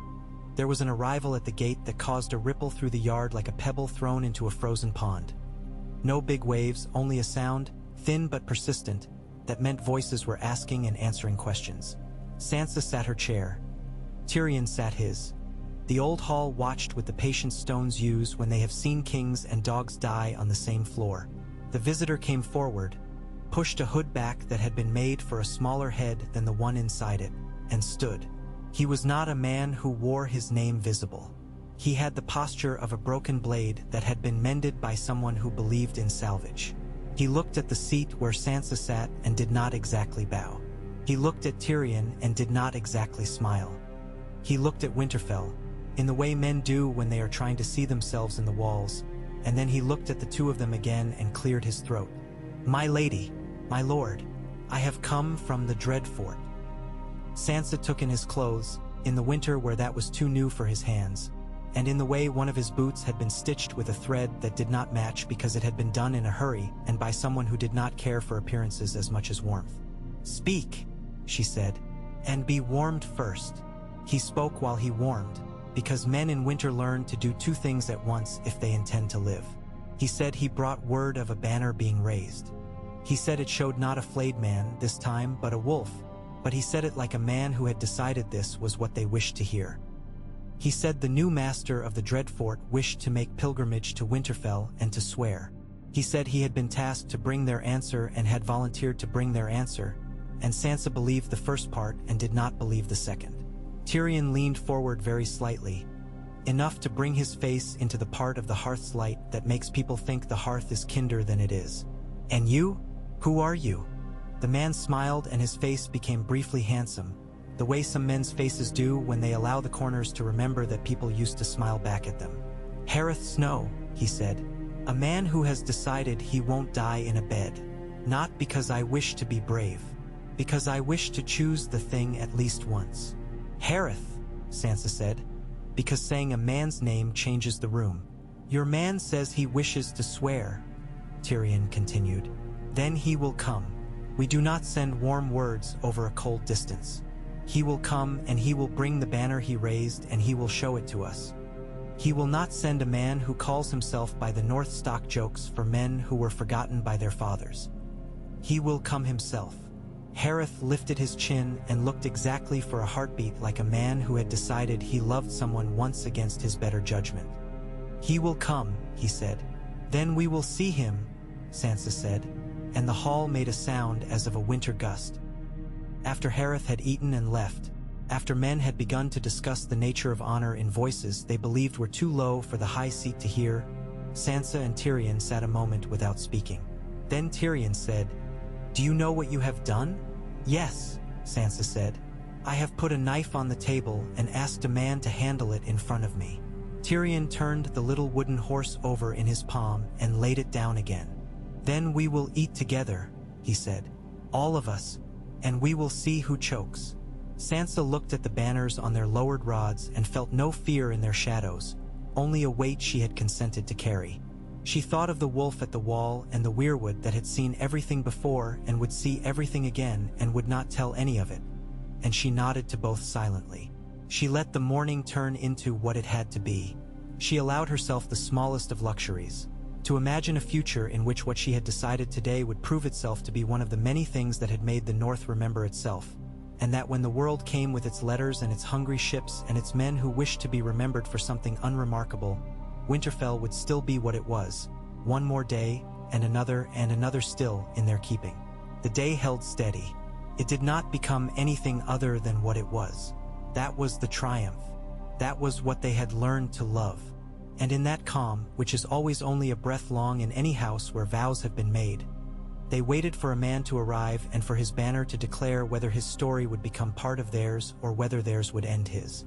there was an arrival at the gate that caused a ripple through the yard like a pebble thrown into a frozen pond. No big waves, only a sound, thin but persistent, that meant voices were asking and answering questions. Sansa sat her chair. Tyrion sat his. The old hall watched with the patient stones use when they have seen kings and dogs die on the same floor. The visitor came forward, pushed a hood back that had been made for a smaller head than the one inside it, and stood. He was not a man who wore his name visible. He had the posture of a broken blade that had been mended by someone who believed in salvage. He looked at the seat where Sansa sat and did not exactly bow. He looked at Tyrion and did not exactly smile. He looked at Winterfell, in the way men do when they are trying to see themselves in the walls, and then he looked at the two of them again and cleared his throat. "My lady, my lord, I have come from the Dread Fort." Sansa took in his clothes, in the winter where that was too new for his hands, and in the way one of his boots had been stitched with a thread that did not match because it had been done in a hurry and by someone who did not care for appearances as much as warmth. "Speak," she said, "and be warmed first." He spoke while he warmed, because men in winter learn to do two things at once if they intend to live. He said he brought word of a banner being raised. He said it showed not a flayed man this time, but a wolf, but he said it like a man who had decided this was what they wished to hear. He said the new master of the Dread Fort wished to make pilgrimage to Winterfell and to swear. He said he had been tasked to bring their answer and had volunteered to bring their answer, and Sansa believed the first part and did not believe the second. Tyrion leaned forward very slightly, enough to bring his face into the part of the hearth's light that makes people think the hearth is kinder than it is. "And you? Who are you?" The man smiled and his face became briefly handsome, the way some men's faces do when they allow the corners to remember that people used to smile back at them. "Hareth Snow," he said, "a man who has decided he won't die in a bed. Not because I wish to be brave, because I wish to choose the thing at least once." "Hareth," Sansa said, "because saying a man's name changes the room." "Your man says he wishes to swear," Tyrion continued. "Then he will come. We do not send warm words over a cold distance. He will come and he will bring the banner he raised and he will show it to us. He will not send a man who calls himself by the North stock jokes for men who were forgotten by their fathers. He will come himself." Hareth lifted his chin and looked exactly for a heartbeat like a man who had decided he loved someone once against his better judgment. "He will come," he said. "Then we will see him," Sansa said, and the hall made a sound as of a winter gust. After Hareth had eaten and left, after men had begun to discuss the nature of honor in voices they believed were too low for the high seat to hear, Sansa and Tyrion sat a moment without speaking. Then Tyrion said, "Do you know what you have done?" "Yes," Sansa said. "I have put a knife on the table and asked a man to handle it in front of me." Tyrion turned the little wooden horse over in his palm and laid it down again. "Then we will eat together," he said. "All of us, and we will see who chokes." Sansa looked at the banners on their lowered rods and felt no fear in their shadows, only a weight she had consented to carry. She thought of the wolf at the wall and the weirwood that had seen everything before and would see everything again and would not tell any of it, and she nodded to both silently. She let the morning turn into what it had to be. She allowed herself the smallest of luxuries, to imagine a future in which what she had decided today would prove itself to be one of the many things that had made the North remember itself, and that when the world came with its letters and its hungry ships and its men who wished to be remembered for something unremarkable, Winterfell would still be what it was, one more day, and another still in their keeping. The day held steady. It did not become anything other than what it was. That was the triumph. That was what they had learned to love. And in that calm, which is always only a breath long in any house where vows have been made, they waited for a man to arrive and for his banner to declare whether his story would become part of theirs or whether theirs would end his.